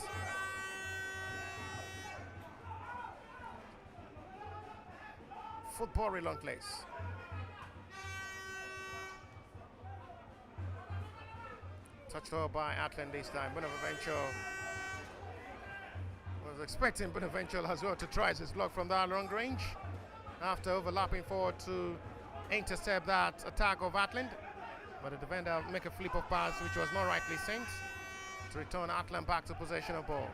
Football relentless. Touched over by Heartland this time. Bonaventure was expecting Bonaventure as well to try his block from that long range after overlapping forward to intercept that attack of Heartland. But the defender make a flip of pass which was not rightly sent to return Heartland back to possession of ball.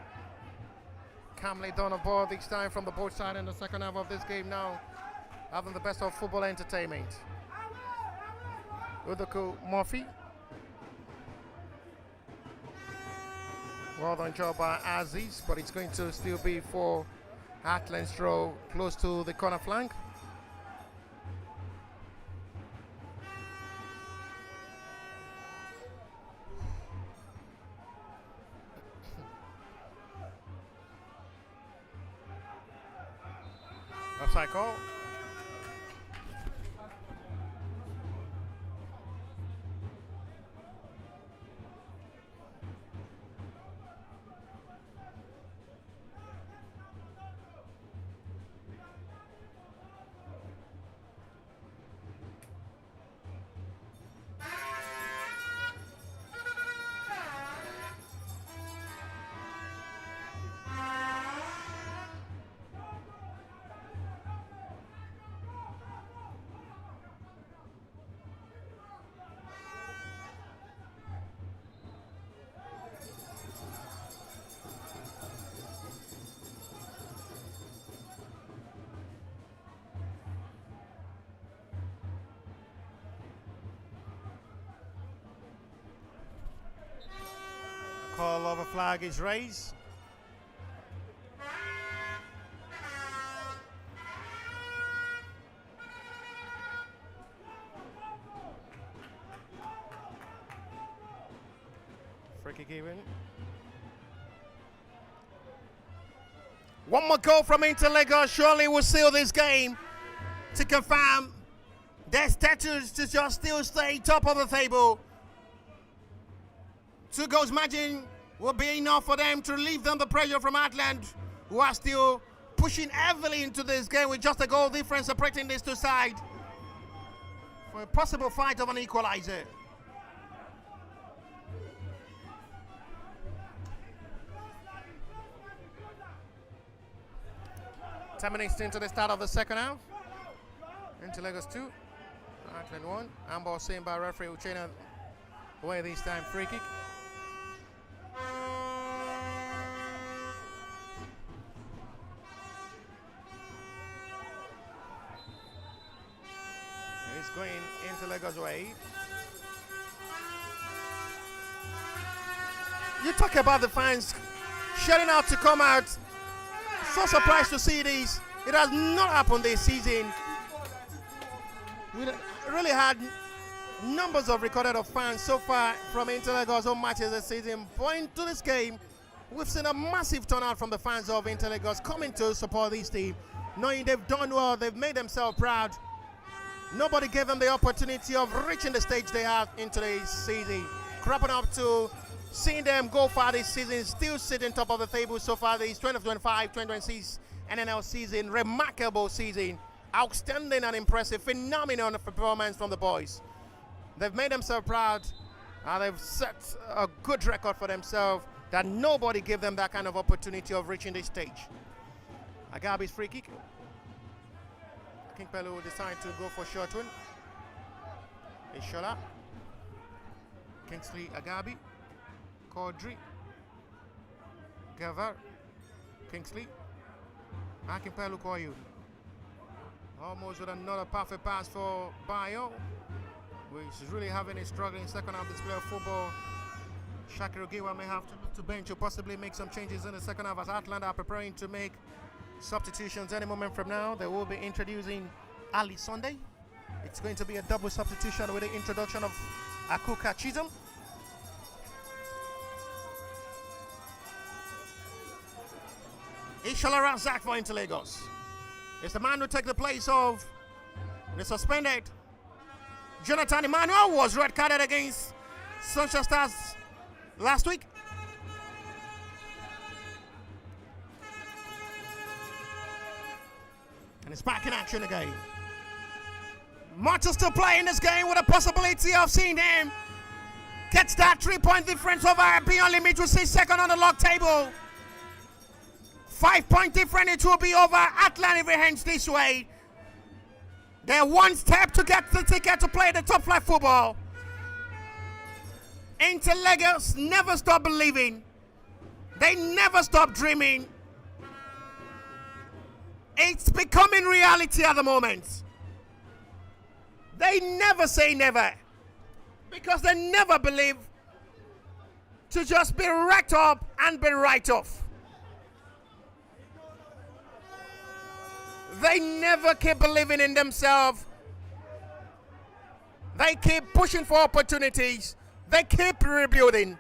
Calmly done a ball this time from the both side in the second half of this game now, having the best of football entertainment. Udoku Murphy. Well done job by Aziz, but it's going to still be for Heartland's throw close to the corner flank. Offside call. Call of a flag is raised. Free kick given. One more goal from Inter Lagos surely will seal this game to confirm their status to just still stay top of the table. 2 goals margin will be enough for them to relieve them the pressure from Heartland, who are still pushing heavily into this game with just a goal difference separating these two sides for a possible fight of an equalizer. Ten minutes into the start of the second half. Inter Lagos 2, Heartland 1. Handball seen by referee Uchena away this time, free kick. It's going into Lagos way. You talk about the fans shutting out to come out. So surprised to see this. It has not happened this season. We really had numbers of recorded of fans so far from Inter Lagos home matches this season. Point to this game, we've seen a massive turnout from the fans of Inter Lagos coming to support this team, knowing they've done well, they've made themselves proud. Nobody gave them the opportunity of reaching the stage they have in today's season. Cropping up to seeing them go far this season, still sitting top of the table so far this 2025-2026 NNL season. Remarkable season. Outstanding and impressive, phenomenal performance from the boys. They've made themselves proud and they've set a good record for themselves that nobody gave them that kind of opportunity of reaching this stage. Agabi's free kick. King Pelu will decide to go for short one. Ishola. Kingsley Agabi. Kodri. Gavar. Kingsley. King Pelu Koyu. Almost with another perfect pass for Bayo, which is really having a struggling second half display of football. Shakir Ogiwa may have to bench or possibly make some changes in the second half as Heartland are preparing to make substitutions any moment from now. They will be introducing Ali Sunday. It's going to be a double substitution with the introduction of Akuka Chisholm. Ishola Razak for Inter Lagos. It's the man who takes the place of the suspended Jonathan Emmanuel, who was red carded against Sunshine Stars last week. And it's back in action again. Much to still play in this game with a possibility of seeing him get that 3-point difference over Beyond Limit, who sits second on the log table. 5-point difference, it will be over Heartland if it ends this way. They're one step to get the ticket to play the top flight football. Inter Lagos never stop believing. They never stop dreaming. It's becoming reality at the moment. They never say never, because they never believe to just be wrecked up and be right off. They never keep believing in themselves. They keep pushing for opportunities. They keep rebuilding.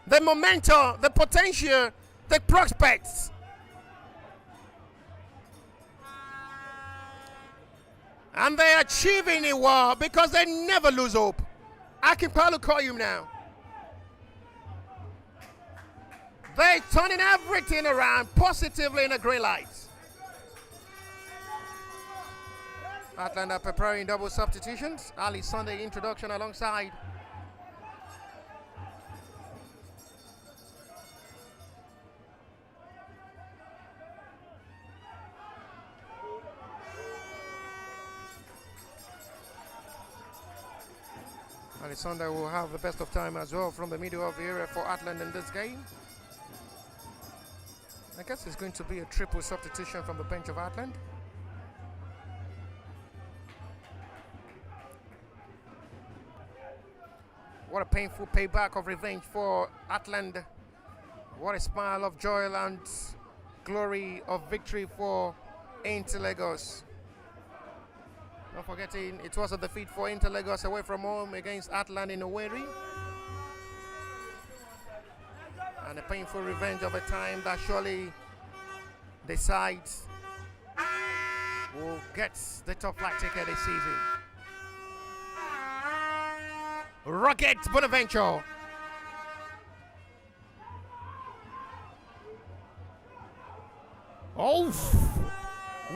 The momentum, the potential, the prospects. And they're achieving it well because they never lose hope. I can probably call you now. They're turning everything around positively in the green lights. Heartland are preparing double substitutions. Ali Sunday introduction alongside Ali Sunday will have the best of time as well from the middle of the area for Heartland in this game. I guess it's going to be a triple substitution from the bench of Heartland. What a painful payback of revenge for Heartland. What a smile of joy and glory of victory for Inter Lagos. Not forgetting, it was a defeat for Inter Lagos away from home against Heartland in Owerri. And a painful revenge of a time that surely decides who gets the top flight ticket this season. Rocket Bonaventure. Oh,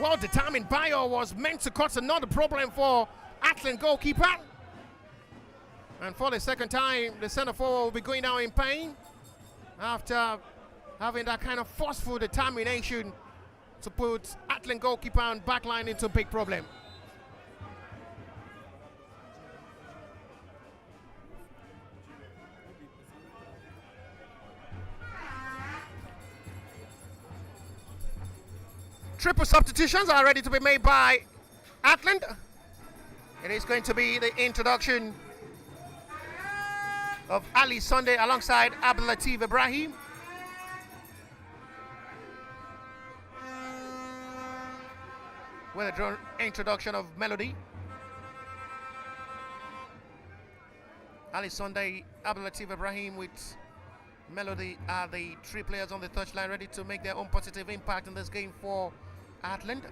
well determined Bayo was meant to cause another problem for Heartland goalkeeper. And for the second time, the centre forward will be going down in pain after having that kind of forceful determination to put Heartland goalkeeper and backline into a big problem. Triple substitutions are ready to be made by Heartland. It is going to be the introduction of Ali Sunday alongside Abdul Latif Ibrahim. With the introduction of Melody. Ali Sunday, Abdul Latif Ibrahim with Melody are the three players on the touchline ready to make their own positive impact in this game for Heartland.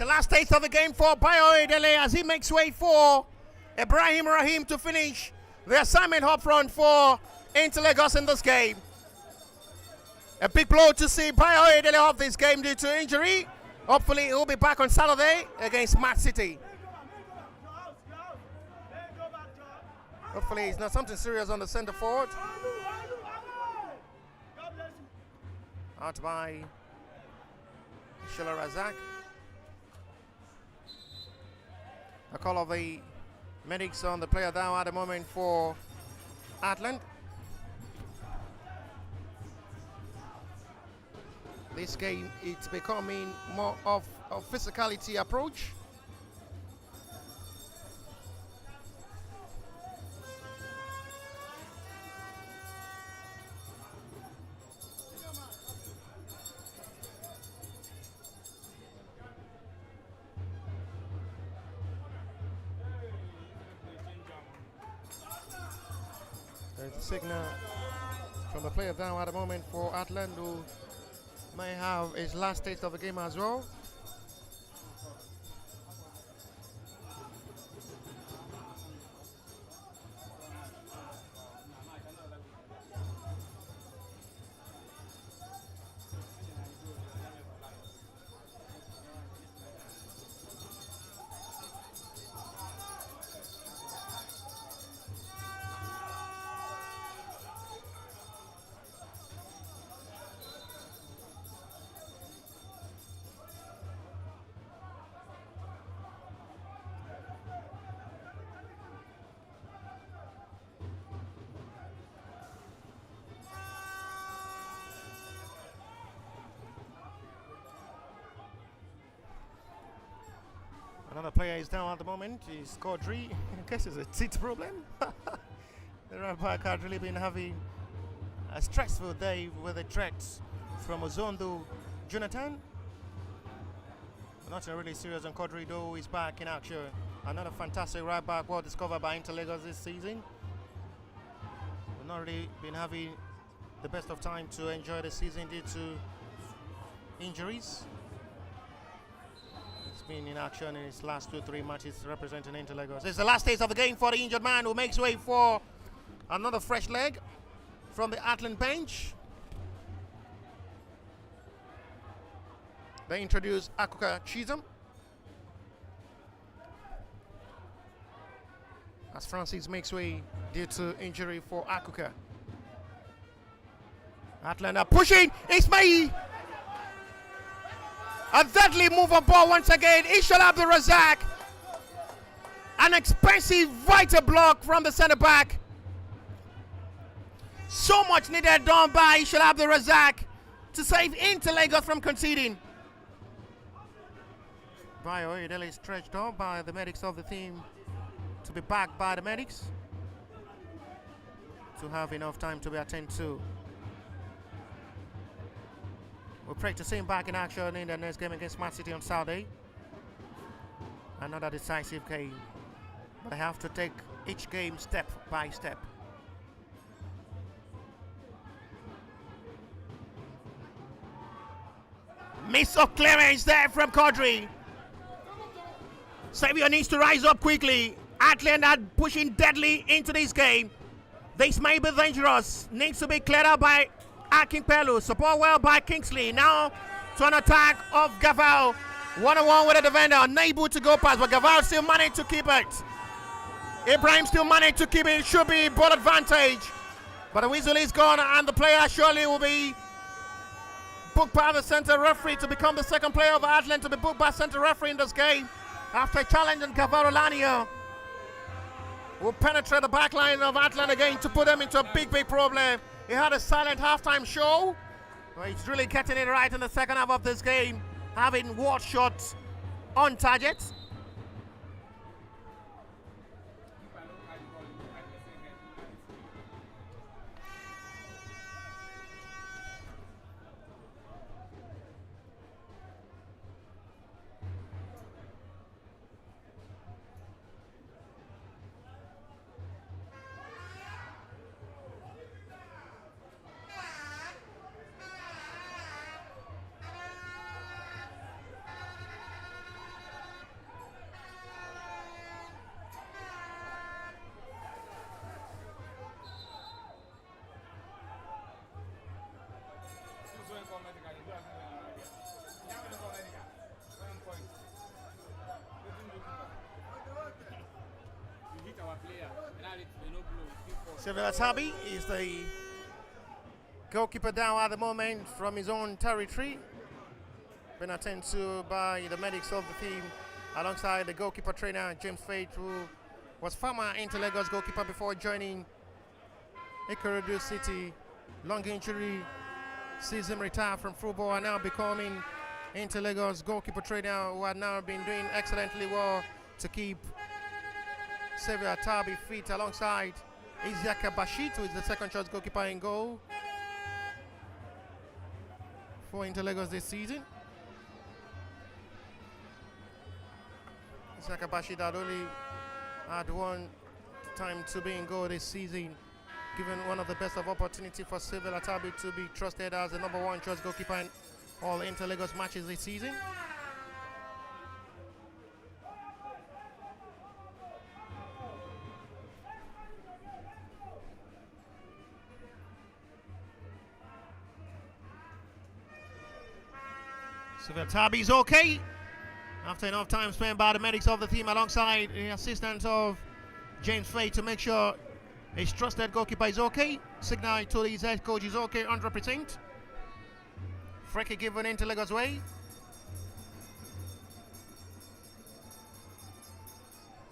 the last taste of the game for Bayo Edele as he makes way for Ibrahim Rahim to finish the assignment up front for Inter Lagos in this game. A big blow to see Bayo Edele off this game due to injury. Hopefully he'll be back on Saturday against Man City. Hopefully it's not something serious on the centre forward. Out by Shila Razak. A call of the medics on the player down at the moment for Heartland. This game, it's becoming more of a physicality approach. There's a signal from the player down at the moment for Heartland, who may have his last taste of the game as well. Another player is down at the moment. Is Quadri. I guess it's a teeth problem. The right back had really been having a stressful day with the threats from Ozondo Jonathan. Nothing really serious on Quadri, though. He's back in action. Another fantastic right back, well discovered by Inter Lagos this season. We've not really been having the best of time to enjoy the season due to injuries. Been in action in his last 2-3 matches representing Inter Lagos. It's the last taste of the game for the injured man, who makes way for another fresh leg from the Heartland bench. They introduce Akuka Chisholm as Francis makes way due to injury for Akuka. Heartland are pushing. Ismail. A deadly move on ball once again. Ishal Abdul Razak. An expensive vital block from the centre back. So much needed done by Ishal Abdul Razak to save Inter Lagos from conceding. Bayo Edele is stretched out by the medics of the team to be backed by the medics to have enough time to be attended to. We'll pray to see him back in action in the next game against Man City on Saturday. Another decisive game. But I have to take each game step by step. Miss of clearance there from Quadri. Savio needs to rise up quickly. Heartland are pushing deadly into this game. This may be dangerous. Needs to be cleared out by Akin Pelu. Support well by Kingsley. Now to an attack of Gaval. 1-on-1 with the defender. Unable to go past, but Gaval still managed to keep it. Ibrahim still managed to keep it. Should be ball advantage. But the whistle is gone, and the player surely will be booked by the center referee to become the second player of Heartland to be booked by center referee in this game. After challenging Gaval Lanio, will penetrate the back line of Heartland again to put them into a big problem. He had a silent halftime show. He's really getting it right in the second half of this game, having ward shots on target. Sevilla Tabi is the goalkeeper down at the moment from his own territory. Been attended to by the medics of the team alongside the goalkeeper trainer James Faith, who was former Inter Lagos goalkeeper before joining Ikorodu City. Long injury, season retired from football and now becoming Inter Lagos goalkeeper trainer, who had now been doing excellently well to keep Sevilla Tabi fit alongside Isiaka Bashit, who is the second choice goalkeeper in goal for Inter Lagos this season. Isiaka Bashit had only had one time to be in goal this season, given one of the best of opportunity for Sevilla Tabi to be trusted as the number one choice goalkeeper in all Inter Lagos matches this season. Sevilla Tabi is okay after enough time spent by the medics of the team alongside the assistant of James Faye to make sure his trusted goalkeeper is okay. Signal to his head coach is okay 100%. Free kick given into Lagos way.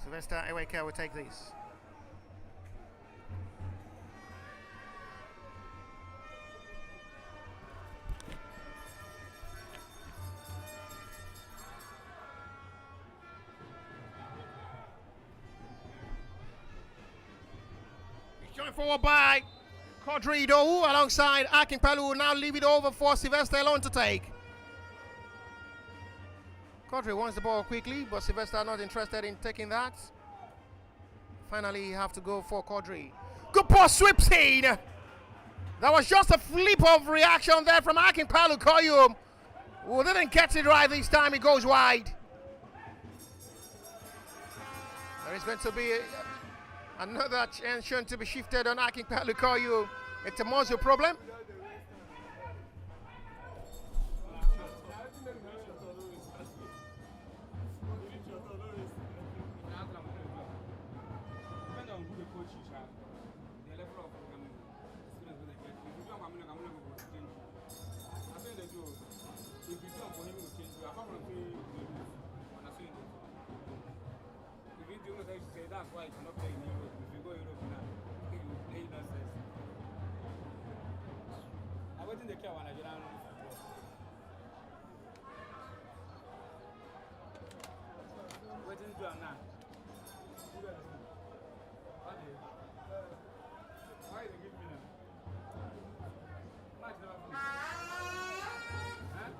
Sylvester Eweke will take this. Joined forward by Quadrido alongside Akinpelu, now leave it over for Sylvester alone to take. Quadri wants the ball quickly, but Sylvester not interested in taking that. Finally, you have to go for Quadri. Good ball, sweeps in. That was just a flip of reaction there from Akinpelu Koyum, who didn't get it right this time. It goes wide. There is going to be another attention to be shifted on Akinpelu Koyum. It's a muscle problem. That's why you cannot play in Europe. If you go Europe now, you play nonsense. I wait in the care when I get down. Waiting to now. Why they give me now? Match never finished. Huh?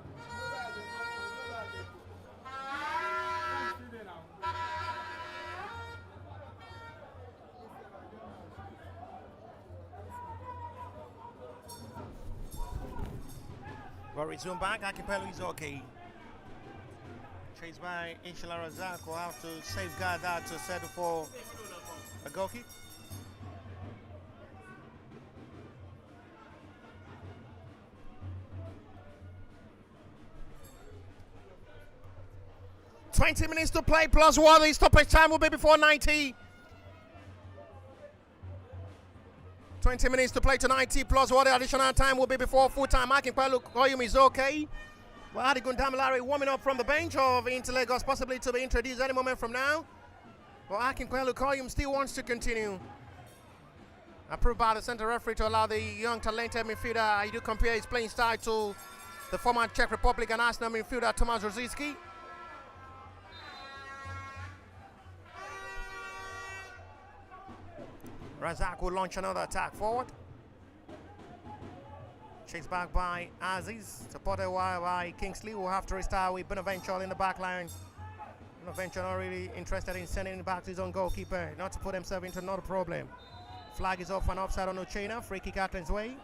But resume back, Akinpelu is okay. Chased by Inshallah Razak, will have to safeguard that to settle for a goal kick. "20 minutes to play plus one. The stoppage time will be before 90. 20 minutes to play to 90 plus what the additional time will be before full time. Akinpelu Koyum is okay. But Adigun Damilare warming up from the bench of Inter Lagos, possibly to be introduced any moment from now. But Akinpelu Koyum still wants to continue. Approved by the center referee to allow the young talented midfielder. I do compare his playing style to the former Czech Republic and Arsenal midfielder Tomasz Rosicki. Razak will launch another attack forward. Chased back by Aziz, supported by Kingsley, who will have to restart with Bonaventure in the back line. Bonaventure not really interested in sending it back to his own goalkeeper, not to put himself into another problem. Flag is off and offside on Uchena, free kick Heartland's way.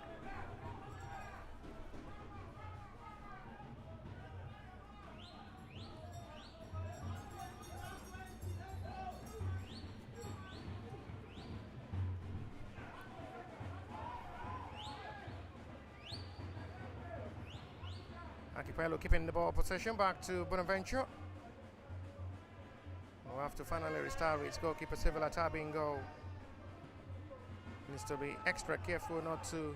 Akinpelu keeping the ball possession back to Bonaventure. We'll have to finally restart with goalkeeper Sevilla Tabi in goal. Needs to be extra careful not to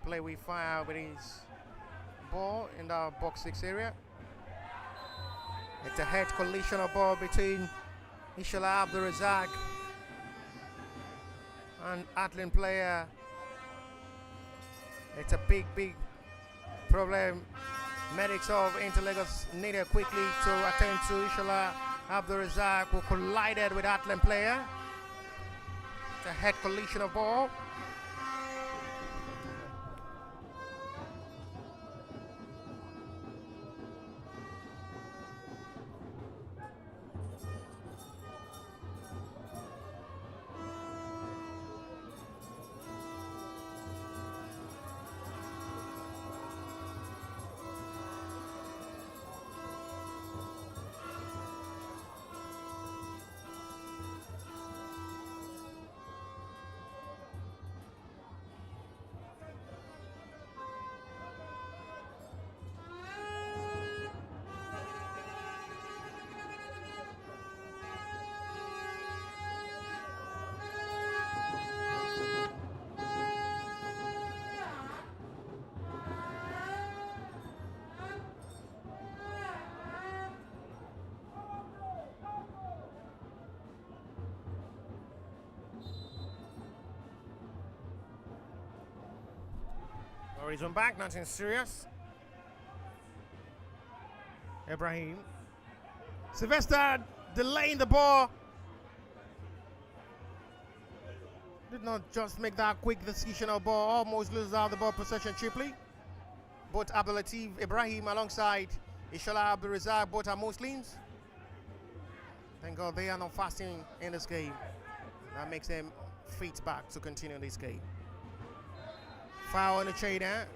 play with fire with his ball in the box 6 area. It's a head collision of ball between Ishala Abdulrazak and Heartland player. It's a big problem. Medics of Inter Lagos needed quickly to attend to Ishala Abdulrazak, who collided with Heartland player. It's a head collision of ball. Horizon back, nothing serious. Ibrahim. Sylvester delaying the ball. Did not just make that quick decision of ball, almost loses out the ball possession cheaply. Both Abdul Latif Ibrahim alongside Ishala Abdulrazak, both are Muslims. Thank God they are not fasting in this game. That makes them fit back to continue this game. Foul on the trader.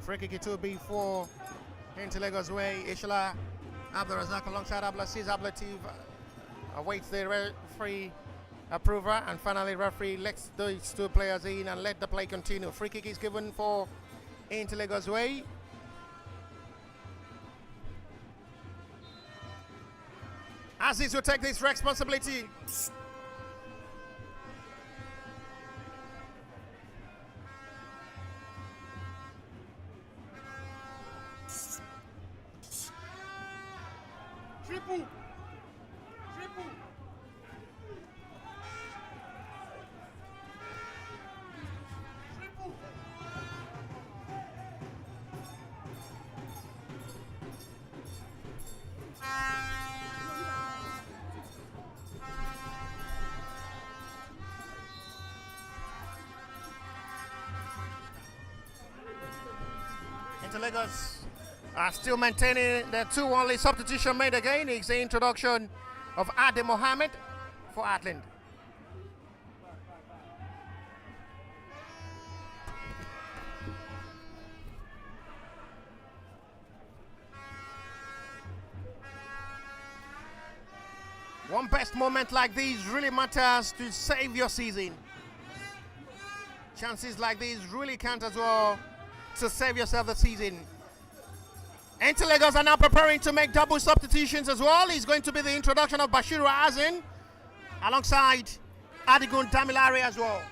Free kick it will be for Inter Lagos way. Ishala Abdulrazak alongside Abdulaziz Abdulatif awaits the referee approval, and finally referee lets those two players in and let the play continue. Free kick is given for Inter Lagos way. Aziz will take this responsibility. Triple. Inter Lagos are still maintaining the 2-1 lead. Substitution made again. It's the introduction of Ade Mohammed for Heartland. One best moment like these really matters to save your season. Chances like these really count as well to save yourself the season. Inter Lagos are now preparing to make double substitutions as well. It's going to be the introduction of Bashiru Azin alongside Adigun Damilare as well.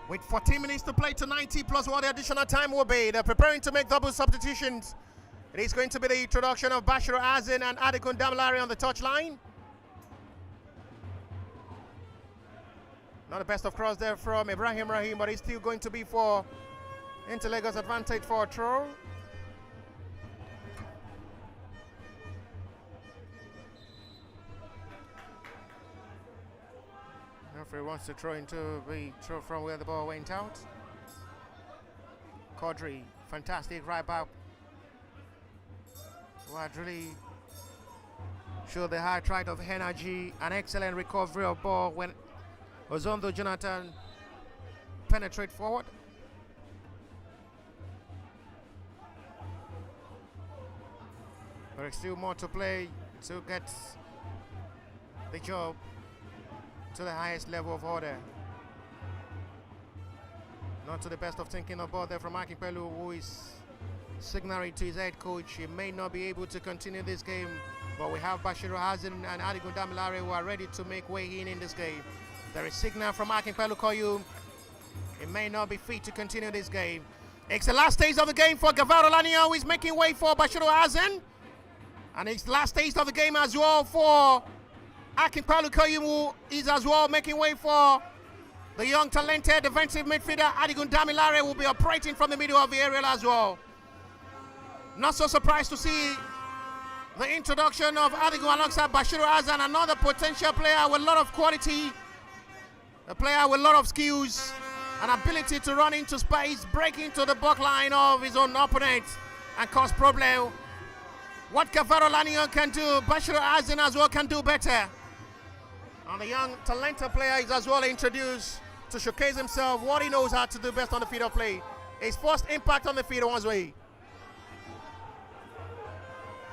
With 14 minutes to play to 90 plus what the additional time will be. They're preparing to make double substitutions. It is going to be the introduction of Bashiru Azin and Adigun Damilare on the touchline. Not the best of cross there from Ibrahim Rahim, but it's still going to be for Inter Lagos advantage for a throw. Referee wants to throw into the throw from where the ball went out. Quadri, fantastic right back. What really showed the high tide of energy, an excellent recovery of ball when Ozondo Jonathan penetrate forward. There is still more to play to get the job to the highest level of order. Not to the best of thinking of ball there from Akipelu, who is signaling to his head coach he may not be able to continue this game, but we have Bashiru Hazen and Adigun Damilare who are ready to make way in this game. There is signal from Akinpelu Koyu. He may not be fit to continue this game. It's the last stage of the game for Gavaro Lania, who is making way for Bashiru Hazen. And it's the last stage of the game as well for Akinpelu Koyu, who is as well making way for the young talented defensive midfielder Adigun Damilare, will be operating from the middle of the area as well. Not so surprised to see the introduction of Adigun alongside Bashiru Hazen, another potential player with a lot of quality, a player with a lot of skills, an ability to run into space, break into the back line of his own opponent and cause problem. What Gavaro Lanion can do, Bashiru Hazen as well can do better. And the young talented player is as well introduced to showcase himself, what he knows how to do best on the field of play. His first impact on the field on his way.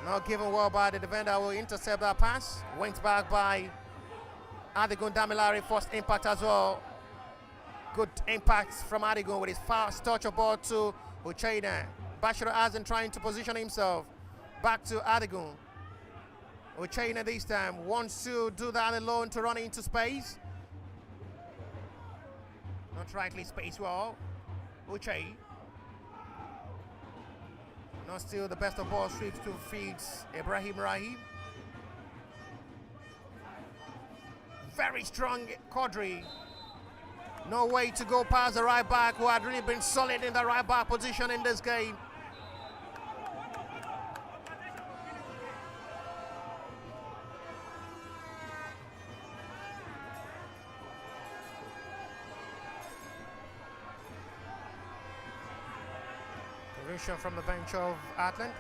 Not given well by the defender who will intercept that pass. Went back by Adigun Damilare, first impact as well. Good impact from Adigun with his fast touch of ball to Uchaina. Bashiru Hazen trying to position himself. Back to Adigun. Uchaina this time wants to do that alone to run into space. Not rightly spaced well. Uche. Not still the best of ball, sweeps to feeds Ibrahim Rahim. Very strong Quadri. No way to go past the right back, who had really been solid in the right back position in this game. From the bench of Heartland.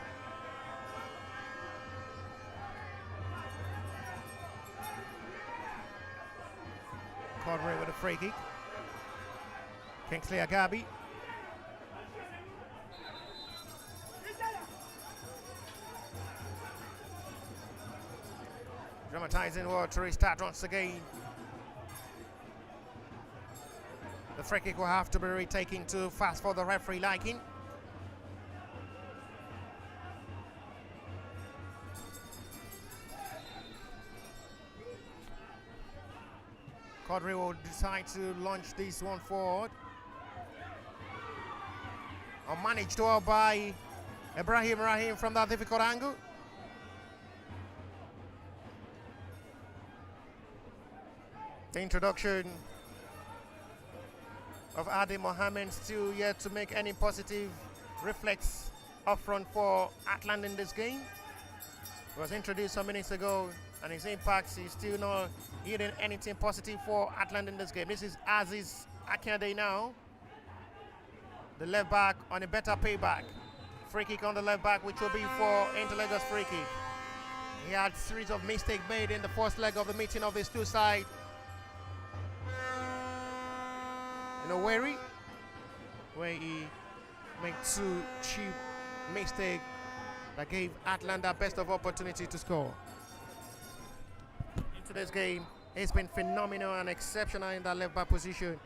Quadri with a free kick. Kingsley Agabi. Dramatizing world to restart once again. The free kick will have to be retaken too fast for the referee liking. Quadri will decide to launch this one forward. Managed well by Ibrahim Rahim from that difficult angle. The introduction of Adi Mohammed still yet to make any positive reflex up front for Heartland in this game. He was introduced some minutes ago, and his impact is still not yielding anything positive for Heartland in this game. This is Aziz Akiade now, the left back on a better payback. Free kick on the left back, which will be for Interlagos free kick. He had a series of mistakes made in the first leg of the meeting of these two sides. In a worry, where he made two cheap mistakes that gave Heartland their best of opportunity to score. Into this game, he's been phenomenal and exceptional in that left back position.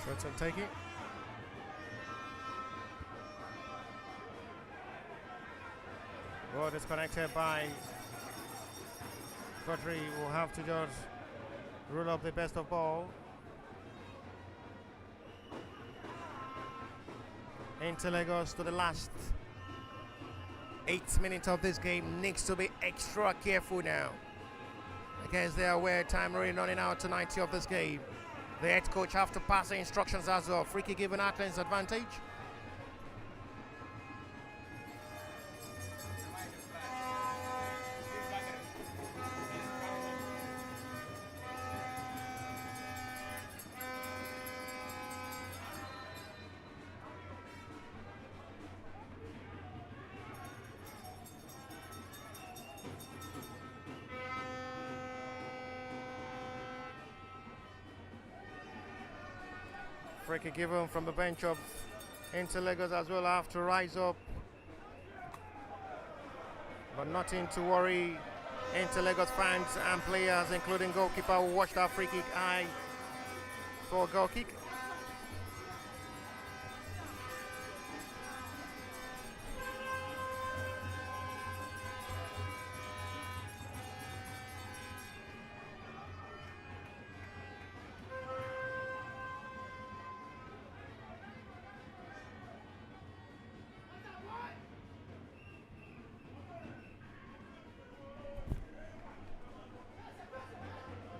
Shots on taking. Ball disconnected by Quadri. Will have to just rule up the best of ball. Into Lagos to the last 8 minutes of this game. Needs to be extra careful now, because they are aware time really running out to 90 of this game. The head coach have to pass the instructions as well. Free kick given Heartland's advantage. Free kick given from the bench of Inter Lagos as well. Have to rise up. But nothing to worry. Inter Lagos fans and players, including goalkeeper, who watched that free kick eye for a goal kick.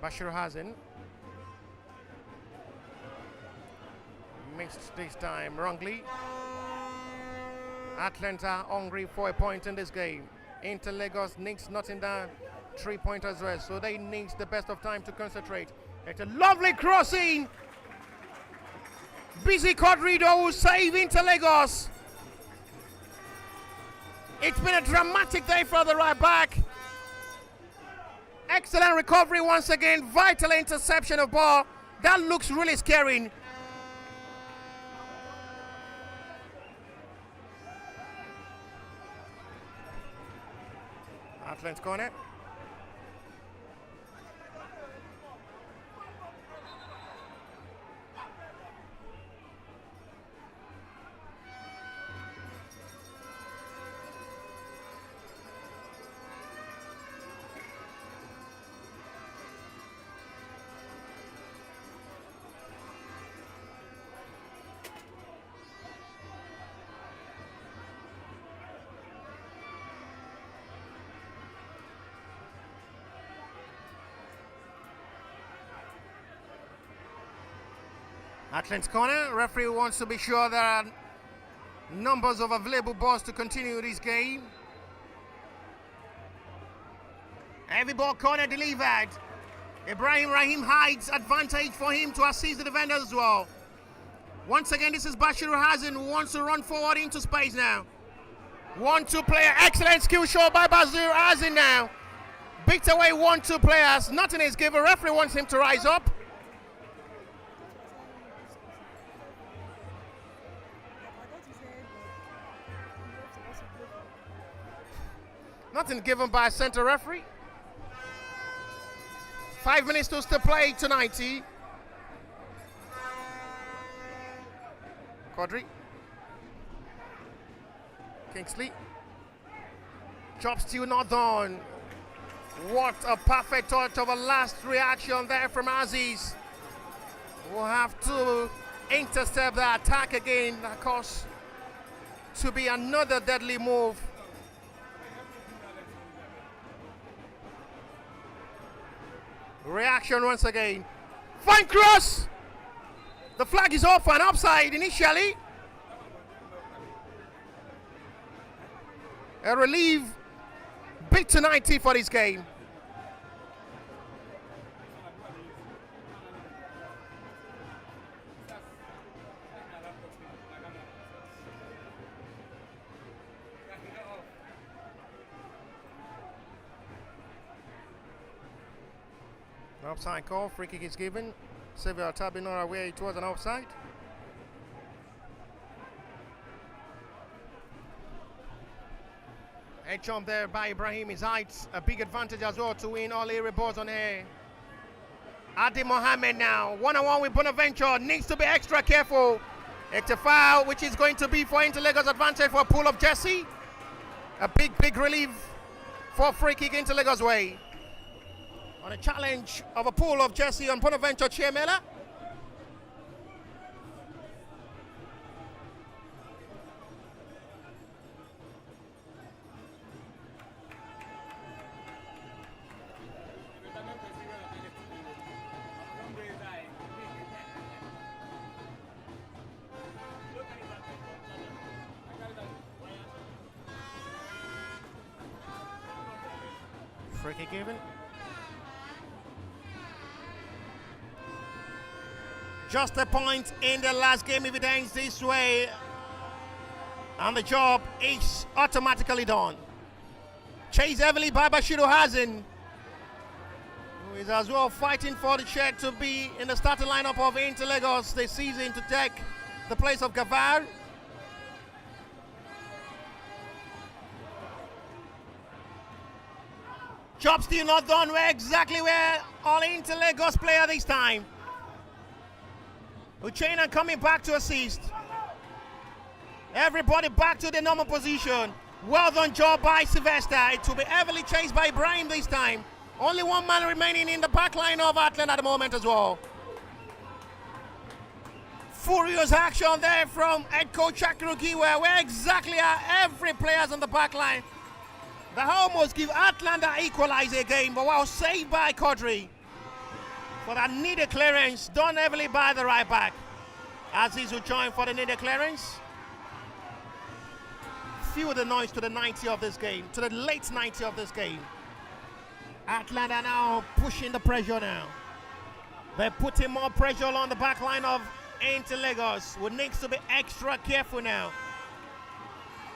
Bashir Hazen missed this time wrongly. Atlanta hungry for a point in this game. Inter Lagos needs nothing down, 3 points as well, so they need the best of time to concentrate. It's a lovely crossing. Busy Quadrido will save Inter Lagos. It's been a dramatic day for the right back. Excellent recovery once again. Vital interception of ball. That looks really scary. Heartland's corner. Heartland's corner. Referee wants to be sure there are numbers of available balls to continue this game. Heavy ball corner delivered. Ibrahim Rahim hides advantage for him to assist the defenders as well. Once again, this is Bashir Hazen who wants to run forward into space now. 1-2 player. Excellent skill show by Bashir Hazen now. Beats away 1-2 players. Nothing is given. Referee wants him to rise up. Nothing given by center referee. 5 minutes to still play to 90. Quadri. Kingsley. Job still not done. What a perfect touch of a last reaction there from Aziz. We'll have to intercept the attack again. Of course, to be another deadly move. Reaction once again. Fine cross. The flag is off and offside initially. A relief big to 90 for this game. Offside call, free kick is given. Xavier Tabi not aware it was an offside. A jump there by Ibrahim, his height, a big advantage as well to win all area balls on air. Adi Mohammed now, one-on-one with Bonaventure, needs to be extra careful. It's a foul, which is going to be for Inter Lagos advantage for a pull of Jesse. A big relief for free kick Inter Lagos way. On a challenge of a pull of Jesse on Bonaventure Chiemela. Free kick given. Just a point in the last game if it ends this way. And the job is automatically done. Chased heavily by Bashiru Hazen. who is as well fighting for the chair to be in the starting lineup of Inter Lagos this season to take the place of Gavar. Job still not done. We're exactly where all Inter Lagos player this time. Uchena coming back to assist. Everybody back to the normal position. Well done job by Sylvester. It will be heavily chased by Ibrahim this time. Only one man remaining in the back line of Heartland at the moment as well. Furious action there from head coach Chakirugiwa, where exactly are every players on the back line. They almost give Heartland an equalizer game, but was saved by Quadri for that needed clearance, done heavily by the right back. Aziz will join for the needed clearance. Feel the noise to the 90 of this game, to the late 90 of this game. Heartland are now pushing the pressure now. They're putting more pressure on the back line of Inter Lagos, who needs to be extra careful now.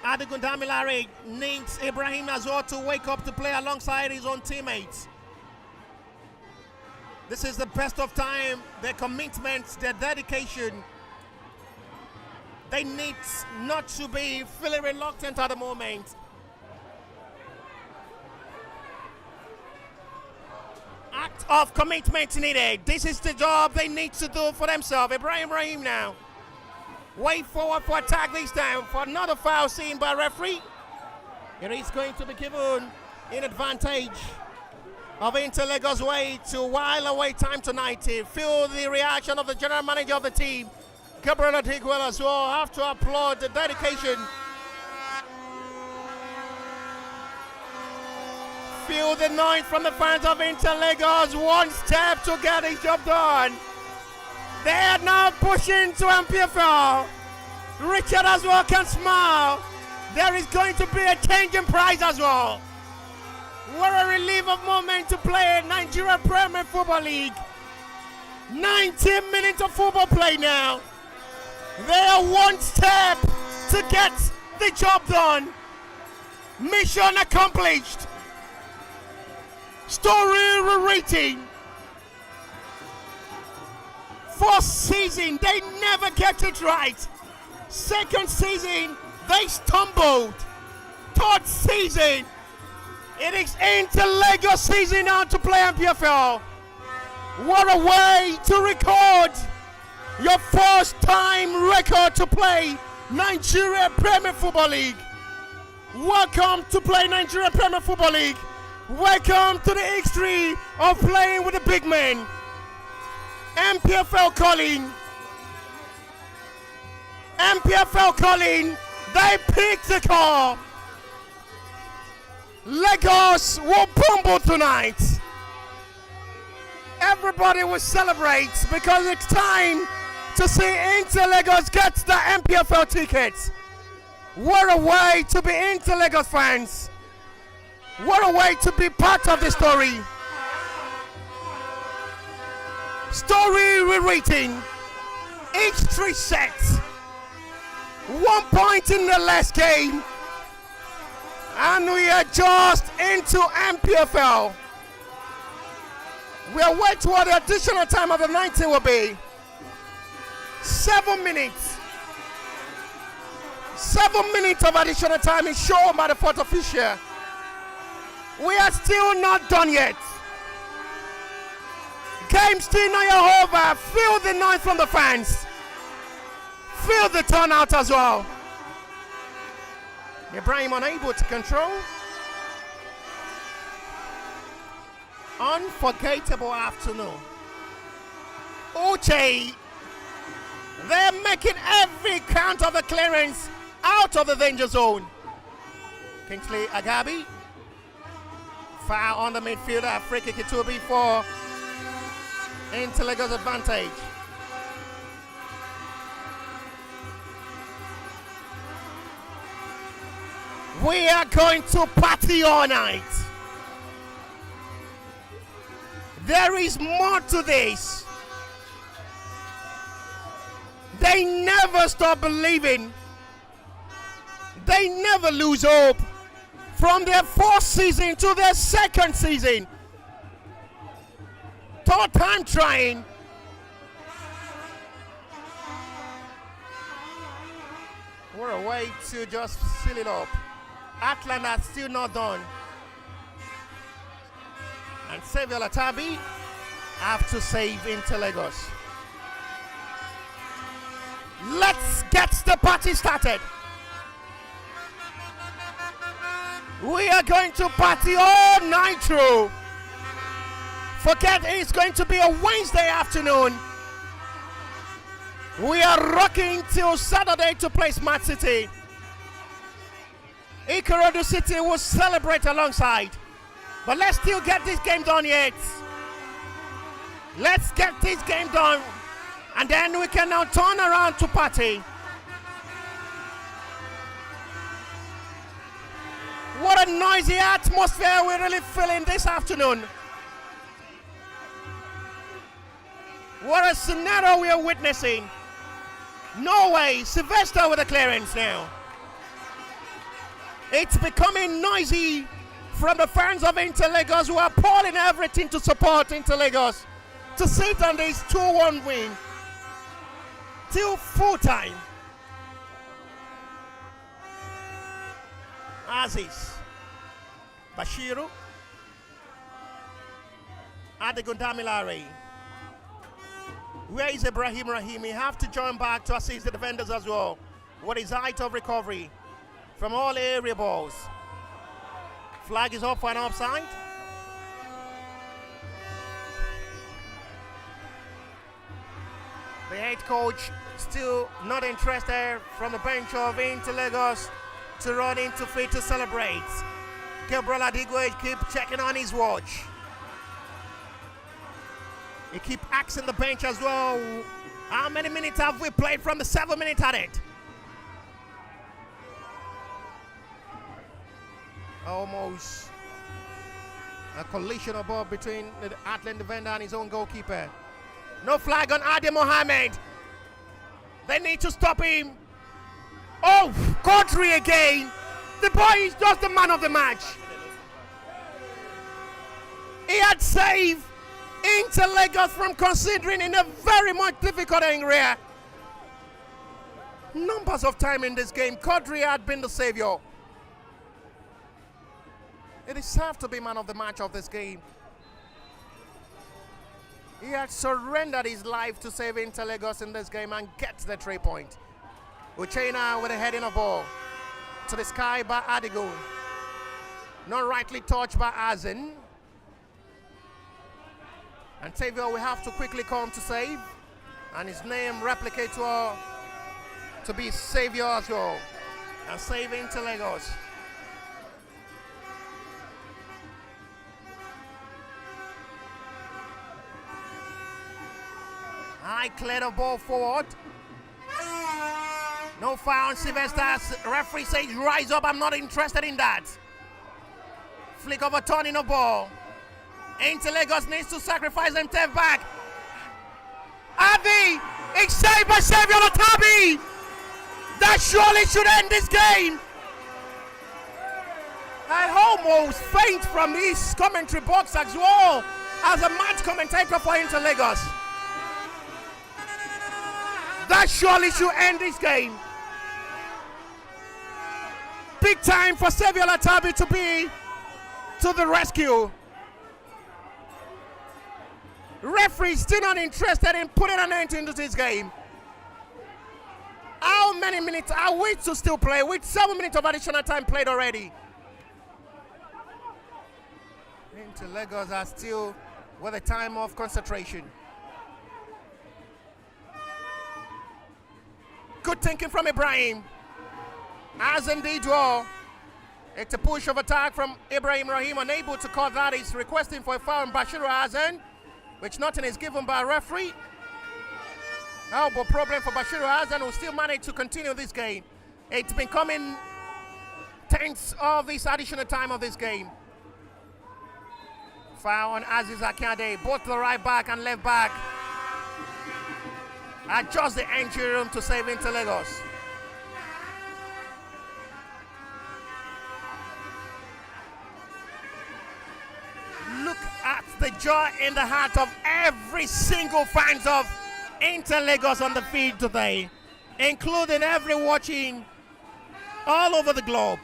Adegundamilare needs Ibrahim as well to wake up to play alongside his own teammates. This is the best of time, their commitment, their dedication. They need not to be feeling reluctant at the moment. Act of commitment needed. This is the job they need to do for themselves. Ibrahim now. Way forward for attack this time for another foul seen by referee. It is going to be given in advantage of Inter Lagos way to while away time to 90. Feel the reaction of the general manager of the team, Gabriel Adigwell as well. Have to applaud the dedication. Feel the noise from the fans of Inter Lagos. One step to get his job done. They are now pushing to MPFL. Richard as well can smile. There is going to be a change in prize as well. What a relief of moment to play in Nigeria Premier Football League. 90 minutes of football play now. They are one step to get the job done. Mission accomplished. Story rewriting. First season, they never get it right. Second season, they stumbled. Third season, it is Inter Lagos season now to play MPFL. What a way to record your first time record to play Nigeria Premier Football League. Welcome to play Nigeria Premier Football League. Welcome to the history of playing with the big men. MPFL calling. MPFL calling. They picked the call. Lagos will bumble tonight. Everybody will celebrate because it's time to see Inter Lagos get the MPFL tickets. What a way to be Inter Lagos fans. What a way to be part of the story. Story rewriting. Each 3 sets. 1 point in the last game. And we are just into MPFL. We are waiting what the additional time of the 90 will be. 7 minutes. 7 minutes of additional time is shown by the fourth official. We are still not done yet. Game still not over. Feel the noise from the fans. Feel the turnout as well. Ibrahim unable to control. Unforgettable afternoon. Uche. They're making every count of the clearance out of the danger zone. Kingsley Agabi. Foul on the midfielder. Free kick it will be for Inter Lagos advantage. We are going to party all night. There is more to this. They never stop believing. They never lose hope. From their first season to their second season, third time trying. What a way to just seal it up. Heartland are still not done. And Xavier Latabi have to save into Lagos. Let's get the party started. We are going to party all night through. Forget it's going to be a Wednesday afternoon. We are rocking till Saturday to play Smart City. Ikorodu City will celebrate alongside. But let's still get this game done yet. Let's get this game done. And then we can now turn around to party. What a noisy atmosphere we're really feeling this afternoon. What a scenario we are witnessing. Norway, Sylvester with a clearance now. It's becoming noisy from the fans of Inter Lagos who are pouring everything to support Inter Lagos to sit on this 2-1 win till full time. Aziz, Bashiru, Adegundamilare. Where is Ibrahim Rahim? He have to join back to assist the defenders as well. What is height of recovery from all area balls? Flag is up for an offside. The head coach still not interested from the bench of Inter Lagos to run into field to celebrate. Gabriel Adigwe keep checking on his watch. He keep asking the bench as well, how many minutes have we played from the 7 minutes at it? Almost a collision above between the Heartland defender and his own goalkeeper. No flag on Adi Mohammed. They need to stop him. Oh, Quadri again. The boy is just the man of the match. He had saved Inter Lagos from considering in a very much difficult area. Numbers of time in this game, Quadri had been the savior. He deserved to be man of the match of this game. He had surrendered his life to save Inter Lagos in this game and get the 3 point. Uchena with a heading of ball to the sky by Adigo. Not rightly touched by Azen. And Xavier will have to quickly come to save. And his name replicate to be savior as well. And save Inter Lagos. I clear the ball forward. No foul on Sylvester's. Referee says rise up. I'm not interested in that. Flick of a turn in the ball. Inter Lagos needs to sacrifice themselves back. Avi, it's saved by Xavier Latabi. That surely should end this game. I almost faint from this commentary box as well as a match commentator for Inter Lagos. That surely should end this game. Big time for Xavier Latabi to be to the rescue. Referee still not interested in putting an end into this game. How many minutes are we to still play with 7 minutes of additional time played already? Inter Lagos are still with a time of concentration. Good thinking from Ibrahim. As indeed well. It's a push of attack from Ibrahim Rahim, unable to call that. He's requesting for a foul on Bashiru Hazen, which nothing is given by a referee. Elbow problem for Bashiru Hazen, who still managed to continue this game. It's been coming tense of this additional time of this game. Foul on Aziz Akade, both the right back and left back. Adjust the entry room to save Inter Lagos. Look at the joy in the heart of every single fans of Inter Lagos on the field today, including every watching all over the globe.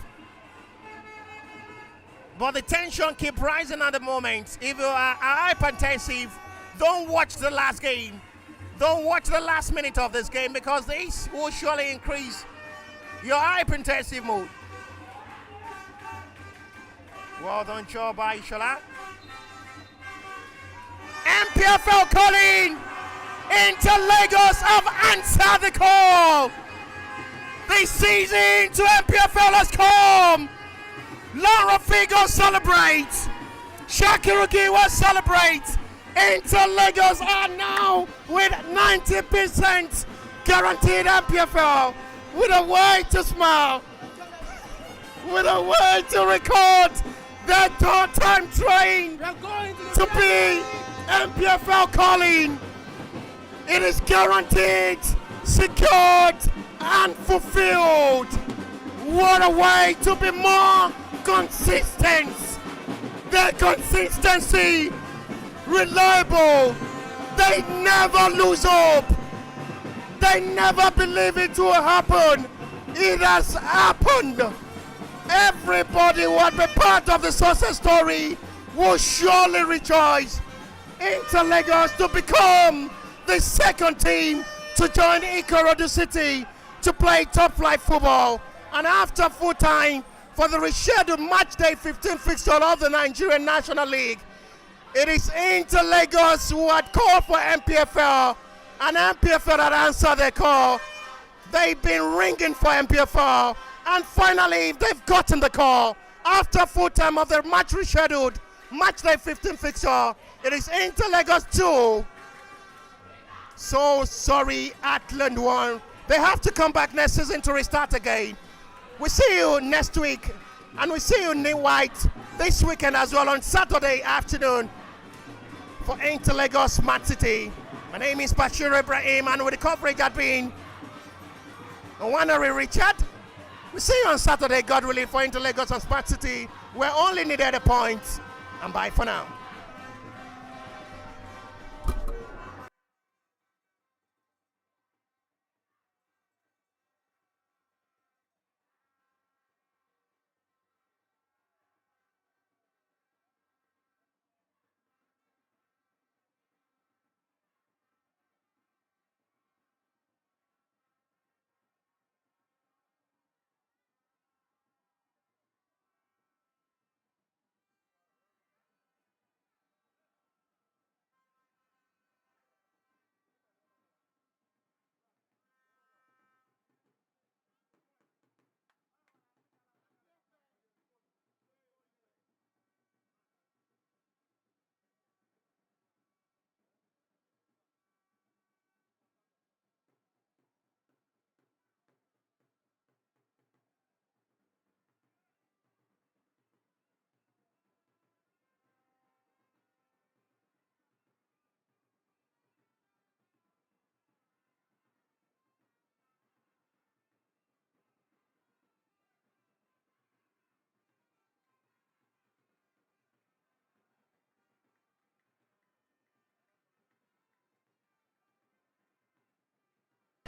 But the tension keeps rising at the moment. If you are hypertensive, don't watch the last game. Don't watch the last minute of this game, because this will surely increase your hypertensive mood. Well done, job by Ishola. MPFL calling! Inter Lagos have answered the call! The season to MPFL has come! Laura Figo celebrates! Shakirugiwa celebrates! Inter Lagos are now with 90% guaranteed MPFL, with a way to smile, with a way to record their time train to be MPFL calling. It is guaranteed, secured, and fulfilled. What a way to be more consistent. Their consistency, reliable. They never lose hope. They never believe it will happen. It has happened. Everybody who had been part of the success story will surely rejoice. Inter Lagos to become the second team to join Ikorodu City to play top flight football. And after full time for the rescheduled match day 15 fixture of the Nigerian National League, it is Inter Lagos who had called for MPFL, and MPFL had answered their call. They've been ringing for MPFL, and finally they've gotten the call. After full time of their match rescheduled match day 15 fixture, it is Inter Lagos 2. So sorry, Heartland 1. They have to come back next season to restart again. We see you next week, and we see you in white this weekend as well on Saturday afternoon for Inter Lagos Man City. My name is Bashir Ibrahim, and with the coverage at being Owanari Richard. We see you on Saturday, God willing, for Inter Lagos and Man City. We're only needed a point, and bye for now.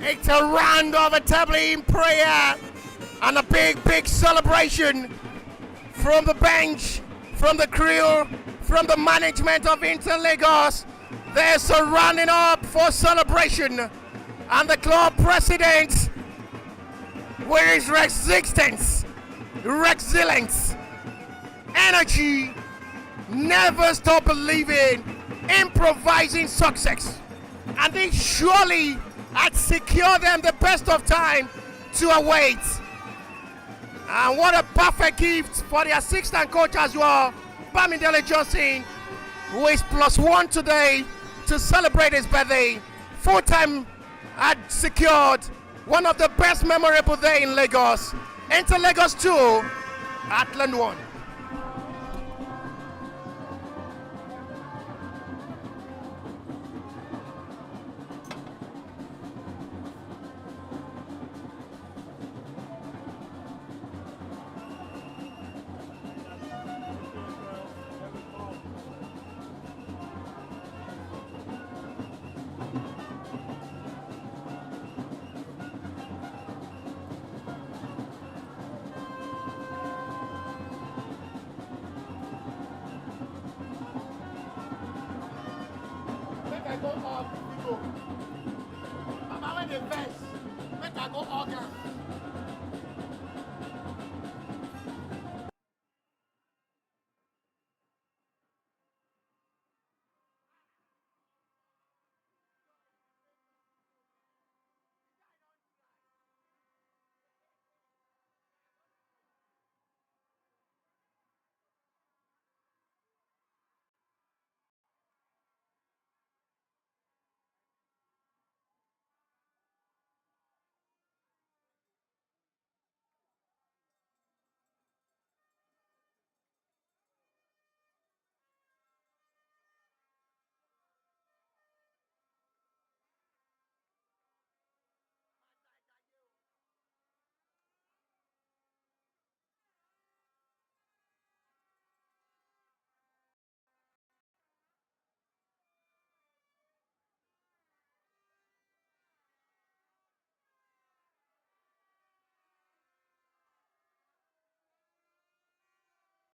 It's a round of a tabling prayer and a big celebration from the bench, from the crew, from the management of Inter Lagos. They're surrounding up for celebration, and the club president, with his resistance, resilience, energy, never stop believing, improvising success, and they surely had secured them the best of time to await. And what a perfect gift for the assistant coach as well, Bamidele Johnson, who is +1 today to celebrate his birthday. Full time had secured one of the best memorable day in Lagos. Enter Lagos 2, Heartland 1. go off, we go. Mama, when they vex, make I go organ.